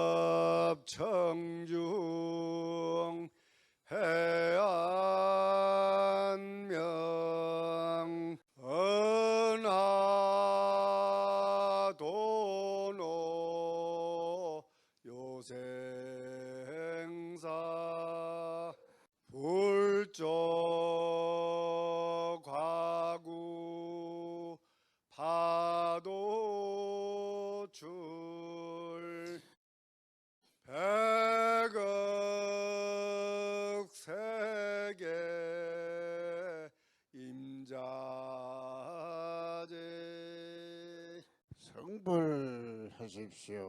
설법 청중 해안명 은하도노 요생사 불조 과구 파도 줄 백억 세계 임자제 성불하십시오.